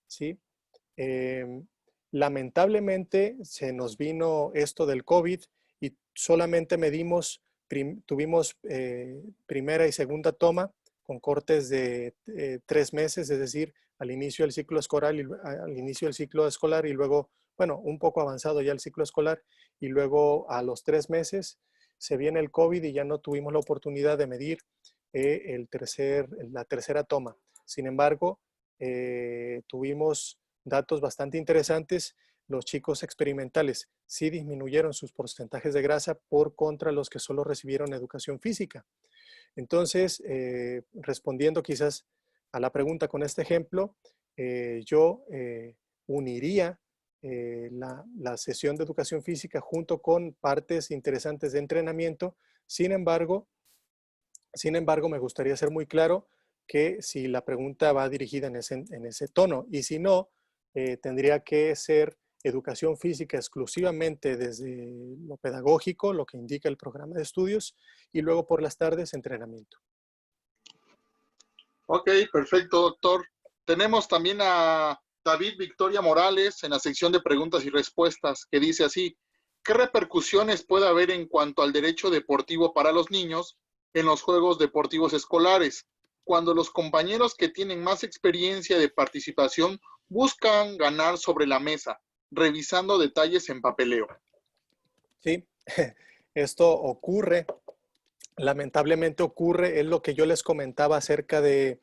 ¿sí? Eh, Lamentablemente se nos vino esto del COVID y solamente tuvimos primera y segunda toma con cortes de 3 meses, es decir, al inicio del ciclo escolar y luego, bueno, un poco avanzado ya el ciclo escolar, y luego a los 3 meses se viene el COVID y ya no tuvimos la oportunidad de medir la tercera toma. Sin embargo, tuvimos datos bastante interesantes. Los chicos experimentales sí disminuyeron sus porcentajes de grasa por contra los que solo recibieron educación física. Entonces, respondiendo quizás a la pregunta con este ejemplo, yo uniría la sesión de educación física junto con partes interesantes de entrenamiento. Sin embargo, me gustaría ser muy claro que si la pregunta va dirigida en ese tono, y si no, tendría que ser educación física exclusivamente desde lo pedagógico, lo que indica el programa de estudios, y luego por las tardes entrenamiento. Ok, perfecto, doctor. Tenemos también a David Victoria Morales en la sección de preguntas y respuestas, que dice así: ¿qué repercusiones puede haber en cuanto al derecho deportivo para los niños en los juegos deportivos escolares, cuando los compañeros que tienen más experiencia de participación buscan ganar sobre la mesa, revisando detalles en papeleo? Sí, esto ocurre, lamentablemente ocurre, es lo que yo les comentaba acerca de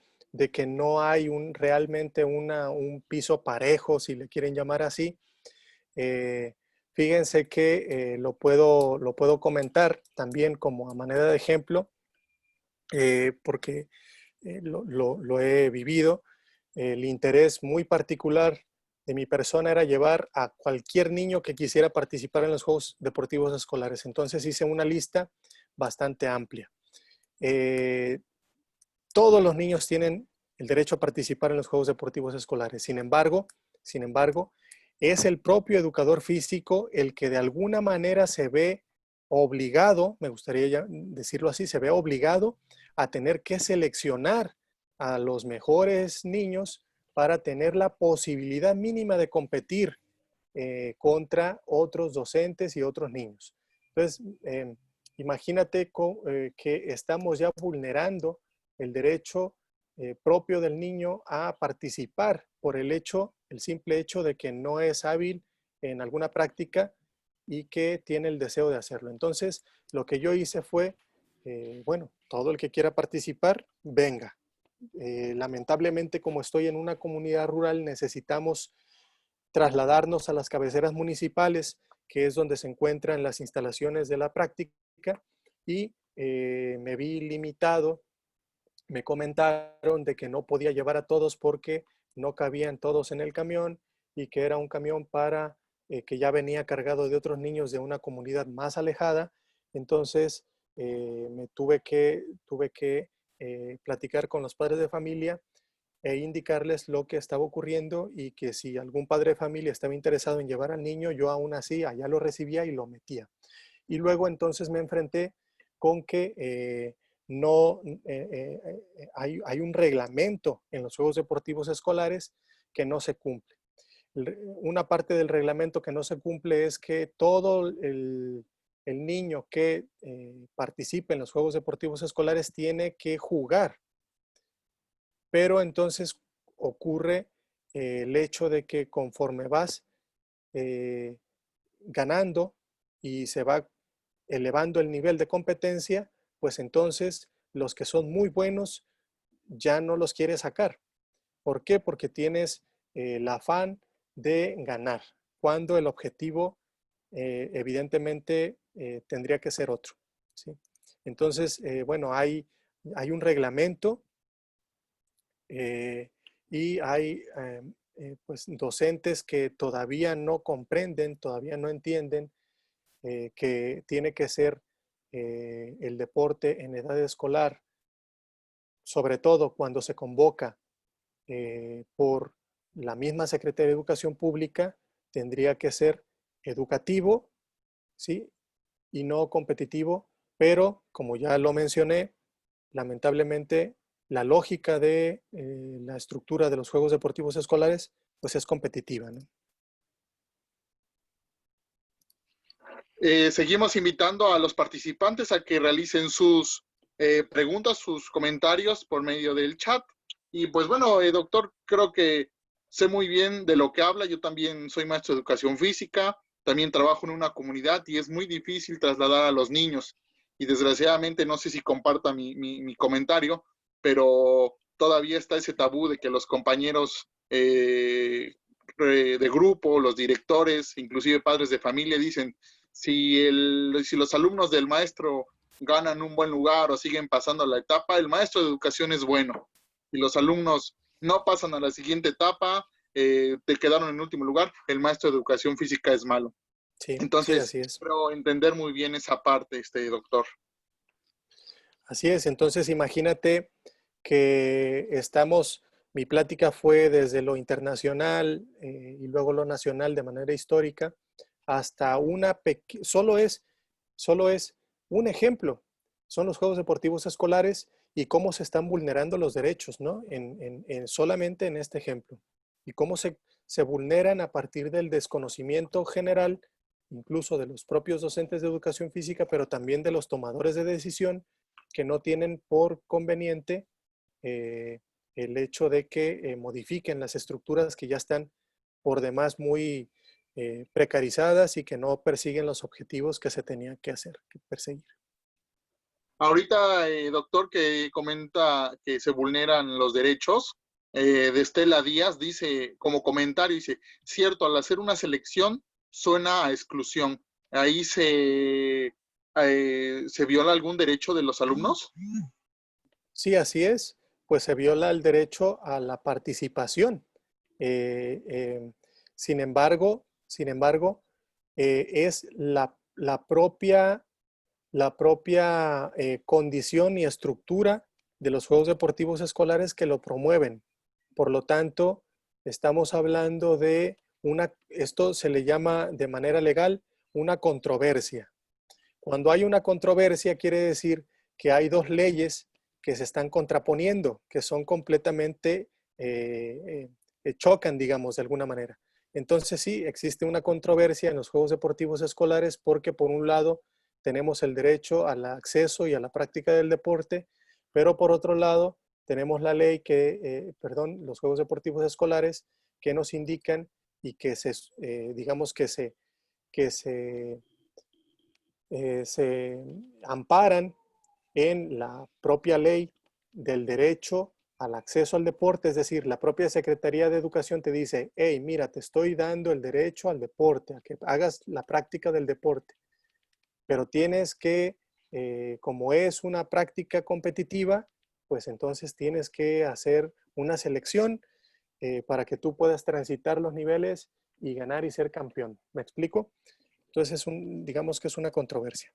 que no hay realmente un piso parejo, si le quieren llamar así. Eh, Fíjense que lo puedo comentar también como a manera de ejemplo, porque lo he vivido. El interés muy particular de mi persona era llevar a cualquier niño que quisiera participar en los Juegos Deportivos Escolares. Entonces hice una lista bastante amplia. Eh, Todos los niños tienen el derecho a participar en los Juegos Deportivos Escolares. Sin embargo, es el propio educador físico el que de alguna manera se ve obligado, me gustaría ya decirlo así, se ve obligado a tener que seleccionar a los mejores niños para tener la posibilidad mínima de competir contra otros docentes y otros niños. Entonces, imagínate que estamos ya vulnerando el derecho propio del niño a participar por el simple hecho de que no es hábil en alguna práctica y que tiene el deseo de hacerlo. Entonces, lo que yo hice fue, bueno, todo el que quiera participar, venga. Lamentablemente, como estoy en una comunidad rural, necesitamos trasladarnos a las cabeceras municipales, que es donde se encuentran las instalaciones de la práctica, y me vi limitado. Me comentaron de que no podía llevar a todos porque no cabían todos en el camión y que era un camión que ya venía cargado de otros niños de una comunidad más alejada. Entonces me tuve que platicar con los padres de familia e indicarles lo que estaba ocurriendo y que si algún padre de familia estaba interesado en llevar al niño, yo aún así allá lo recibía y lo metía. Y luego entonces me enfrenté con que hay un reglamento en los Juegos Deportivos Escolares que no se cumple. Una parte del reglamento que no se cumple es que todo el niño que participe en los Juegos Deportivos Escolares tiene que jugar. Pero entonces ocurre el hecho de que conforme vas ganando y se va elevando el nivel de competencia, pues entonces los que son muy buenos ya no los quieres sacar. ¿Por qué? Porque tienes el afán de ganar, cuando el objetivo evidentemente tendría que ser otro, ¿sí? Entonces, bueno, hay un reglamento y hay pues docentes que todavía no comprenden, todavía no entienden que tiene que ser el deporte en edad escolar, sobre todo cuando se convoca por la misma Secretaría de Educación Pública, tendría que ser educativo, ¿sí? Y no competitivo, pero como ya lo mencioné, lamentablemente la lógica de la estructura de los Juegos Deportivos Escolares pues es competitiva, ¿no? Seguimos invitando a los participantes a que realicen sus preguntas, sus comentarios por medio del chat. Y pues bueno, doctor, creo que sé muy bien de lo que habla. Yo también soy maestro de educación física, también trabajo en una comunidad y es muy difícil trasladar a los niños. Y desgraciadamente, no sé si comparta mi comentario, pero todavía está ese tabú de que los compañeros de grupo, los directores, inclusive padres de familia dicen, si los alumnos del maestro ganan un buen lugar o siguen pasando la etapa, el maestro de educación es bueno. Si los alumnos no pasan a la siguiente etapa, te quedaron en último lugar, el maestro de educación física es malo. Sí, sí, Entonces, así es. espero entender muy bien esa parte, doctor. Así es, entonces imagínate que mi plática fue desde lo internacional y luego lo nacional de manera histórica, hasta solo es un ejemplo, son los Juegos Deportivos Escolares y cómo se están vulnerando los derechos, ¿no? Solamente en este ejemplo. Y cómo se vulneran a partir del desconocimiento general, incluso de los propios docentes de educación física, pero también de los tomadores de decisión que no tienen por conveniente el hecho de que modifiquen las estructuras que ya están por demás muy precarizadas y que no persiguen los objetivos que se tenían que perseguir. Ahorita, doctor, que comenta que se vulneran los derechos, de Estela Díaz dice, como comentario, dice, cierto, al hacer una selección suena a exclusión. Ahí ¿se viola algún derecho de los alumnos? Sí, así es. Pues se viola el derecho a la participación. Sin embargo, es la propia condición y estructura de los Juegos Deportivos Escolares que lo promueven. Por lo tanto, estamos hablando de esto se le llama de manera legal una controversia. Cuando hay una controversia quiere decir que hay dos leyes que se están contraponiendo, que son completamente, chocan, digamos, de alguna manera. Entonces sí, existe una controversia en los Juegos Deportivos Escolares porque por un lado tenemos el derecho al acceso y a la práctica del deporte, pero por otro lado tenemos la ley los Juegos Deportivos Escolares que nos indican y que digamos se amparan en la propia ley del derecho al acceso al deporte, es decir, la propia Secretaría de Educación te dice, hey, mira, te estoy dando el derecho al deporte, a que hagas la práctica del deporte, pero tienes que, como es una práctica competitiva, pues entonces tienes que hacer una selección para que tú puedas transitar los niveles y ganar y ser campeón. ¿Me explico? Entonces, digamos que es una controversia.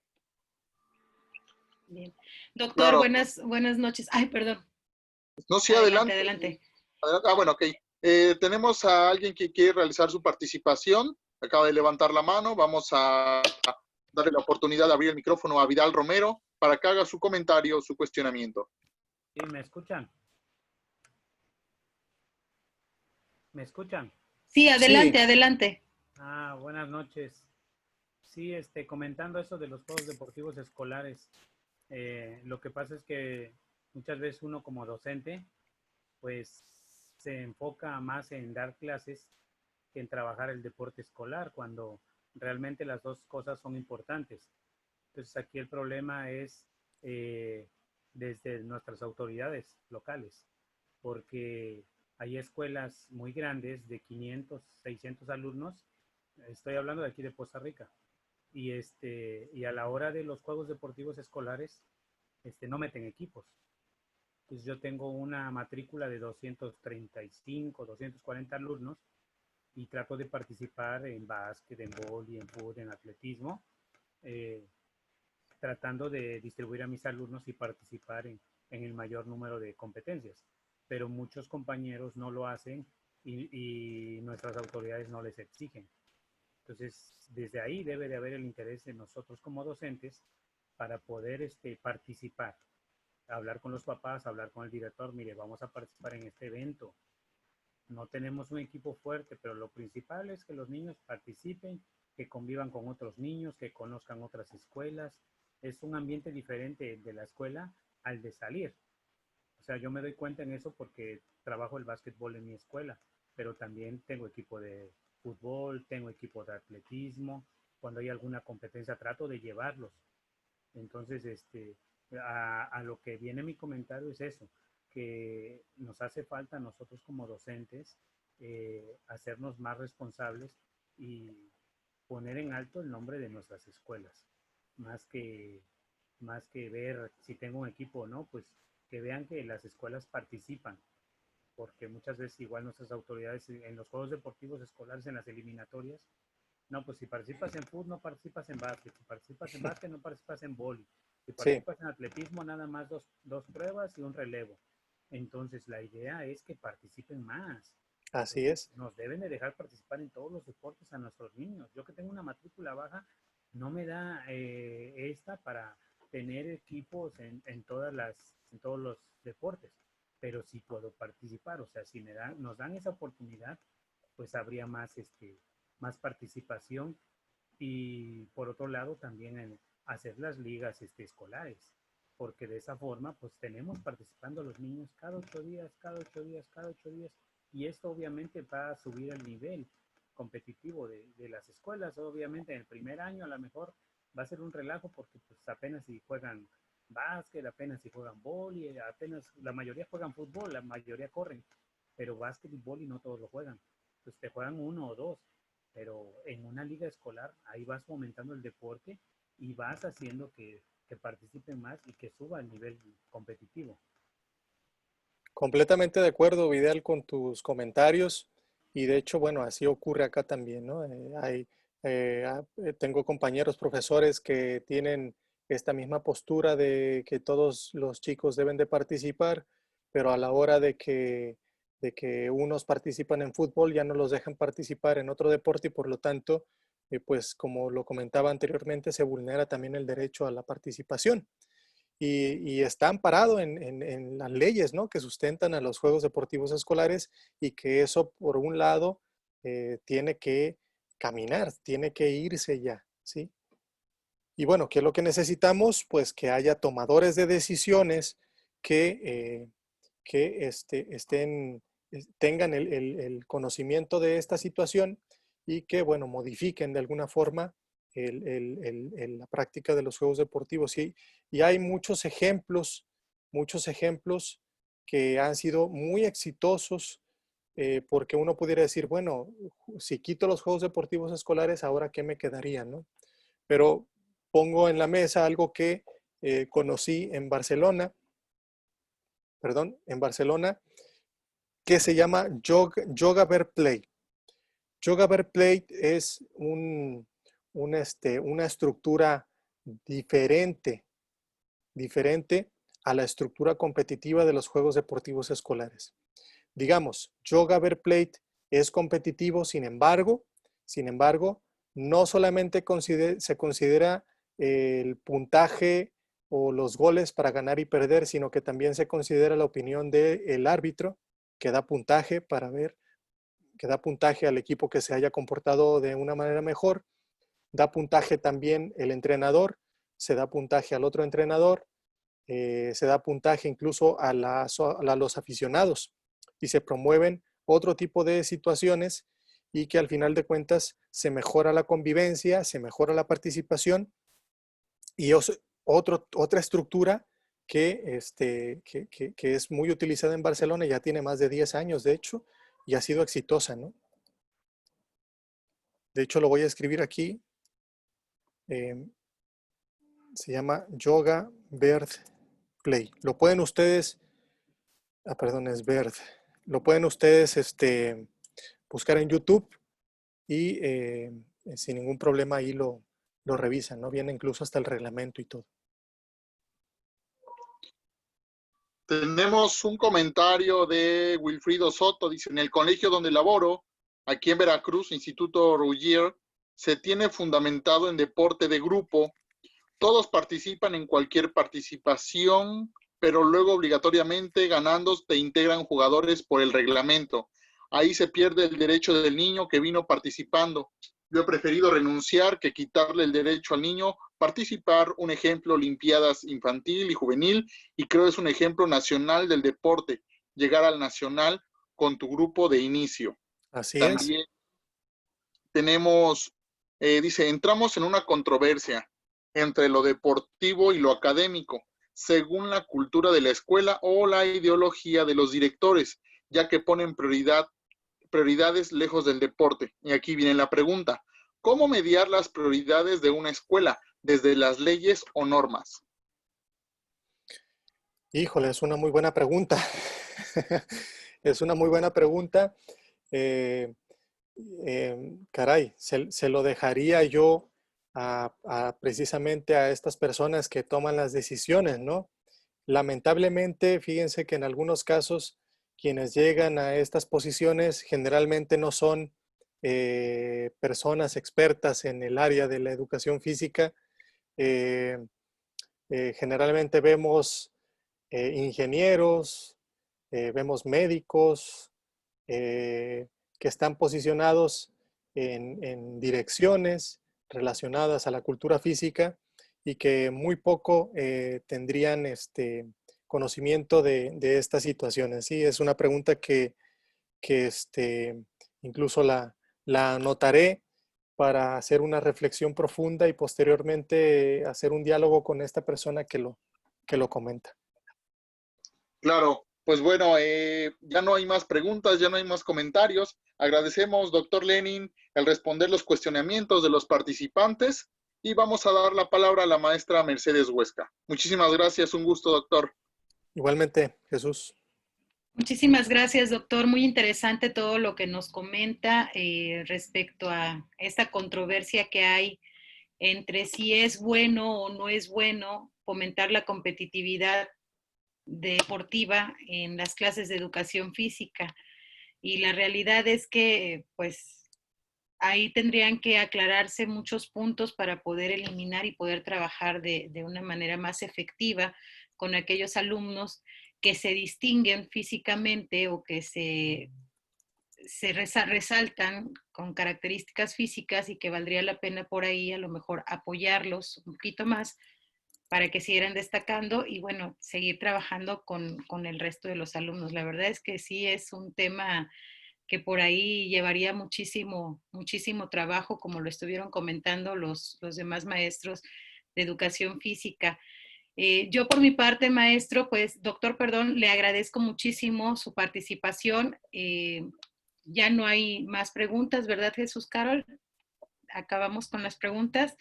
Bien. Doctor, Claro. buenas noches. Ay, perdón. No, sí, adelante. Adelante. Bueno, ok. Tenemos a alguien que quiere realizar su participación. Acaba de levantar la mano. Vamos a darle la oportunidad de abrir el micrófono a Vidal Romero para que haga su comentario, su cuestionamiento. Sí, ¿me escuchan? ¿Me escuchan? Sí, adelante, Sí. adelante. Buenas noches. Sí, comentando eso de los Juegos Deportivos Escolares, lo que pasa es que muchas veces uno como docente, pues se enfoca más en dar clases que en trabajar el deporte escolar, cuando realmente las dos cosas son importantes. Entonces aquí el problema es desde nuestras autoridades locales, porque hay escuelas muy grandes de 500, 600 alumnos, estoy hablando de aquí de Poza Rica, y a la hora de los juegos deportivos escolares, no meten equipos. Entonces yo tengo una matrícula de 235, 240 alumnos y trato de participar en básquet, en vóley, en fútbol, en atletismo, tratando de distribuir a mis alumnos y participar en el mayor número de competencias. Pero muchos compañeros no lo hacen y nuestras autoridades no les exigen. Entonces, desde ahí debe de haber el interés de nosotros como docentes para poder participar, hablar con los papás, hablar con el director, mire, vamos a participar en este evento. No tenemos un equipo fuerte, pero lo principal es que los niños participen, que convivan con otros niños, que conozcan otras escuelas. Es un ambiente diferente de la escuela al de salir. O sea, yo me doy cuenta en eso porque trabajo el básquetbol en mi escuela, pero también tengo equipo de fútbol, tengo equipo de atletismo. Cuando hay alguna competencia trato de llevarlos. Entonces, a lo que viene mi comentario es eso, que nos hace falta a nosotros como docentes hacernos más responsables y poner en alto el nombre de nuestras escuelas, más que, más que ver si tengo un equipo o no, pues que vean que las escuelas participan, porque muchas veces igual nuestras autoridades en los juegos deportivos escolares, en las eliminatorias, no, pues si participas en fútbol, no participas en básquet, si participas en básquet, no participas en vóley, si participas en atletismo, nada más dos pruebas y un relevo. Entonces, la idea es que participen más. Así es. Nos deben de dejar participar en todos los deportes a nuestros niños. Yo que tengo una matrícula baja, no me da esta para tener equipos en todos los deportes, pero sí puedo participar. O sea, si nos dan esa oportunidad, pues habría más participación y por otro lado también en hacer las ligas escolares, porque de esa forma pues tenemos participando los niños cada 8 días, cada 8 días, cada 8 días, y esto obviamente va a subir el nivel competitivo de las escuelas. Obviamente en el primer año a lo mejor va a ser un relajo porque pues apenas si juegan básquet, apenas si juegan vóley, apenas la mayoría juegan fútbol, la mayoría corren, pero básquet y vóley no todos lo juegan, pues te juegan uno o dos, pero en una liga escolar ahí vas fomentando el deporte y vas haciendo que participen más y que suba el nivel competitivo. Completamente de acuerdo, Vidal, con tus comentarios y de hecho, bueno, así ocurre acá también, ¿no? Tengo compañeros profesores que tienen esta misma postura de que todos los chicos deben de participar, pero a la hora de que de que unos participan en fútbol, ya no los dejan participar en otro deporte y por lo tanto, pues como lo comentaba anteriormente, se vulnera también el derecho a la participación. Y está amparado en las leyes, ¿no?, que sustentan a los Juegos Deportivos Escolares y que eso, por un lado, tiene que caminar, tiene que irse ya, ¿sí? Y bueno, ¿qué es lo que necesitamos? Pues que haya tomadores de decisiones que tengan el conocimiento de esta situación y que, bueno, modifiquen de alguna forma la práctica de los juegos deportivos. Y hay muchos ejemplos que han sido muy exitosos, porque uno pudiera decir, bueno, si quito los juegos deportivos escolares, ¿ahora qué me quedaría, no? Pero pongo en la mesa algo que conocí en Barcelona, que se llama Yoga Bear Play. Yoga Bear Play es una estructura diferente a la estructura competitiva de los Juegos Deportivos Escolares. Digamos, Yoga Bear Plate es competitivo, sin embargo, no solamente se considera el puntaje o los goles para ganar y perder, sino que también se considera la opinión del árbitro, que da puntaje al equipo que se haya comportado de una manera mejor, da puntaje también el entrenador, se da puntaje al otro entrenador, se da puntaje incluso a los aficionados y se promueven otro tipo de situaciones y que al final de cuentas se mejora la convivencia, se mejora la participación y otra estructura que es muy utilizada en Barcelona, ya tiene más de 10 años de hecho y ha sido exitosa, ¿no? De hecho lo voy a escribir aquí, se llama Yoga Bear Play. Lo pueden ustedes, es Bird. Lo pueden ustedes buscar en YouTube y sin ningún problema ahí lo revisan, ¿no? Viene incluso hasta el reglamento y todo. Tenemos un comentario de Wilfrido Soto, dice, en el colegio donde laboro, aquí en Veracruz, Instituto Ruggier, se tiene fundamentado en deporte de grupo. Todos participan en cualquier participación, pero luego obligatoriamente ganando te integran jugadores por el reglamento. Ahí se pierde el derecho del niño que vino participando. Yo he preferido renunciar que quitarle el derecho al niño participar. Un ejemplo, Olimpiadas infantil y juvenil, y creo es un ejemplo nacional del deporte, llegar al nacional con tu grupo de inicio. Así También es. Tenemos, dice, entramos en una controversia entre lo deportivo y lo académico, según la cultura de la escuela o la ideología de los directores, ya que ponen prioridades lejos del deporte. Y aquí viene la pregunta, ¿cómo mediar las prioridades de una escuela desde las leyes o normas? Híjole, es una muy buena pregunta. Es una muy buena pregunta. Caray, se lo dejaría yo precisamente a estas personas que toman las decisiones, ¿no? Lamentablemente, fíjense que en algunos casos quienes llegan a estas posiciones generalmente no son personas expertas en el área de la educación física. Generalmente vemos ingenieros, vemos médicos que están posicionados en direcciones relacionadas a la cultura física y que muy poco tendrían conocimiento de estas situaciones. Sí, es una pregunta que incluso la anotaré para hacer una reflexión profunda y posteriormente hacer un diálogo con esta persona que lo comenta. Claro, pues bueno, ya no hay más preguntas, ya no hay más comentarios. Agradecemos, doctor Lenin, el responder los cuestionamientos de los participantes y vamos a dar la palabra a la maestra Mercedes Huesca. Muchísimas gracias, un gusto, doctor. Igualmente, Jesús. Muchísimas gracias, doctor. Muy interesante todo lo que nos comenta respecto a esta controversia que hay entre si es bueno o no es bueno fomentar la competitividad deportiva en las clases de educación física. y la realidad es que pues ahí tendrían que aclararse muchos puntos para poder eliminar y poder trabajar de una manera más efectiva con aquellos alumnos que se distinguen físicamente o que se resaltan con características físicas y que valdría la pena por ahí a lo mejor apoyarlos un poquito más para que siguieran destacando y bueno, seguir trabajando con el resto de los alumnos. La verdad es que sí es un tema que por ahí llevaría muchísimo, muchísimo trabajo, como lo estuvieron comentando los demás maestros de educación física. Yo por mi parte, maestro, pues, doctor, perdón, le agradezco muchísimo su participación. Ya no hay más preguntas, ¿verdad, Jesús Carol? Acabamos con las preguntas.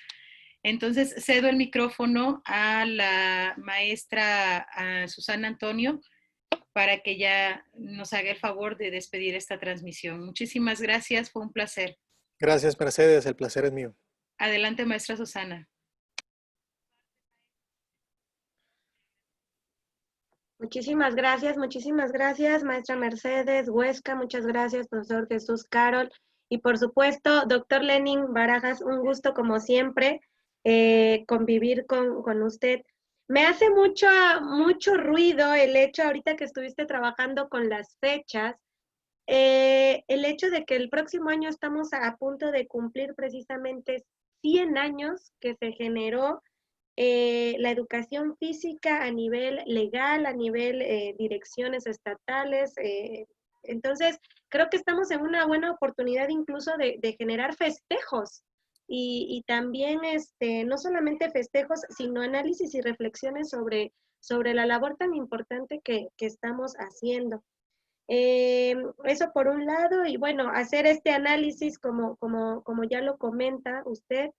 Entonces, cedo el micrófono a la maestra a Susana Antonio para que ya nos haga el favor de despedir esta transmisión. Muchísimas gracias, fue un placer. Gracias, Mercedes, el placer es mío. Adelante, maestra Susana. Muchísimas gracias, maestra Mercedes, Huesca, muchas gracias, profesor Jesús Carol, y por supuesto, doctor Lenin Barajas, un gusto como siempre convivir con usted. Me hace mucho ruido el hecho, ahorita que estuviste trabajando con las fechas, el hecho de que el próximo año estamos a punto de cumplir precisamente 100 años que se generó la educación física a nivel legal, a nivel direcciones estatales. Entonces, creo que estamos en una buena oportunidad incluso de generar festejos y también no solamente festejos, sino análisis y reflexiones sobre la labor tan importante que estamos haciendo. Eso por un lado, y bueno, hacer este análisis como ya lo comenta usted,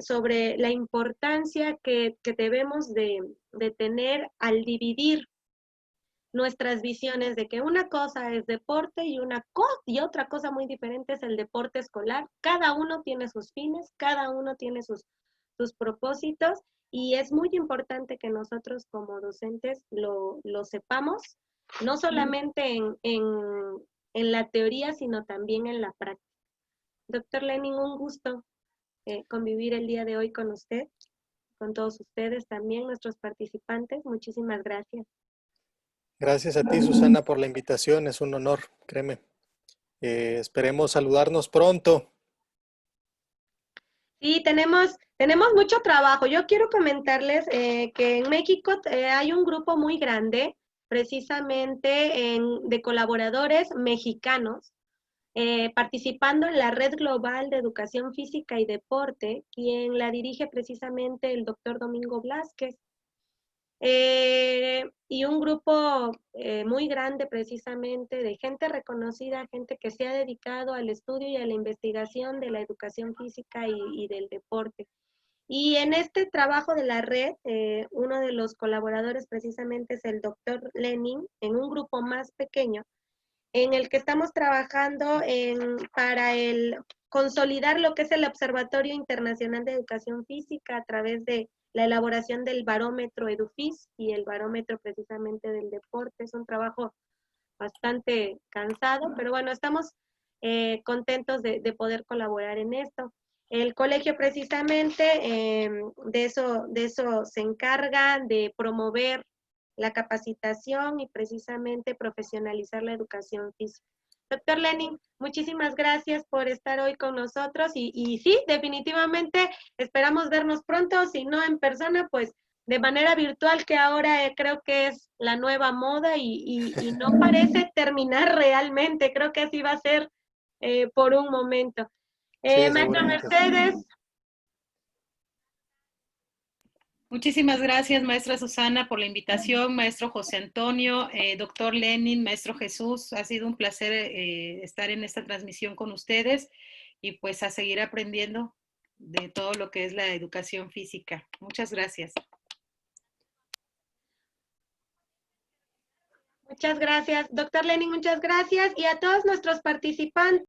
sobre la importancia que debemos de tener al dividir nuestras visiones de que una cosa es deporte y otra cosa muy diferente es el deporte escolar. Cada uno tiene sus fines, cada uno tiene sus propósitos y es muy importante que nosotros como docentes lo sepamos, no solamente en la teoría, sino también en la práctica. Doctor Lenin, un gusto convivir el día de hoy con usted, con todos ustedes también, nuestros participantes. Muchísimas gracias. Gracias a ti, Susana, por la invitación. Es un honor, créeme. Esperemos saludarnos pronto. Sí, tenemos mucho trabajo. Yo quiero comentarles que en México hay un grupo muy grande, precisamente de colaboradores mexicanos, participando en la Red Global de Educación Física y Deporte, quien la dirige precisamente el doctor Domingo Blázquez. Y un grupo muy grande precisamente de gente reconocida, gente que se ha dedicado al estudio y a la investigación de la educación física y del deporte. Y en este trabajo de la red, uno de los colaboradores precisamente es el doctor Lenin, en un grupo más pequeño, en el que estamos trabajando para consolidar lo que es el Observatorio Internacional de Educación Física a través de la elaboración del barómetro EduFis y el barómetro precisamente del deporte. Es un trabajo bastante cansado, pero bueno, estamos contentos de poder colaborar en esto. El colegio precisamente de eso se encarga, de promover la capacitación y precisamente profesionalizar la educación física. Doctor Lenin, muchísimas gracias por estar hoy con nosotros y sí, definitivamente esperamos vernos pronto, si no en persona, pues de manera virtual, que ahora creo que es la nueva moda y no parece terminar realmente. Creo que así va a ser por un momento. Sí, Maestra Mercedes. Muchísimas gracias, maestra Susana, por la invitación, maestro José Antonio, doctor Lenin, maestro Jesús. Ha sido un placer estar en esta transmisión con ustedes y pues a seguir aprendiendo de todo lo que es la educación física. Muchas gracias. Muchas gracias, doctor Lenin, muchas gracias. Y a todos nuestros participantes.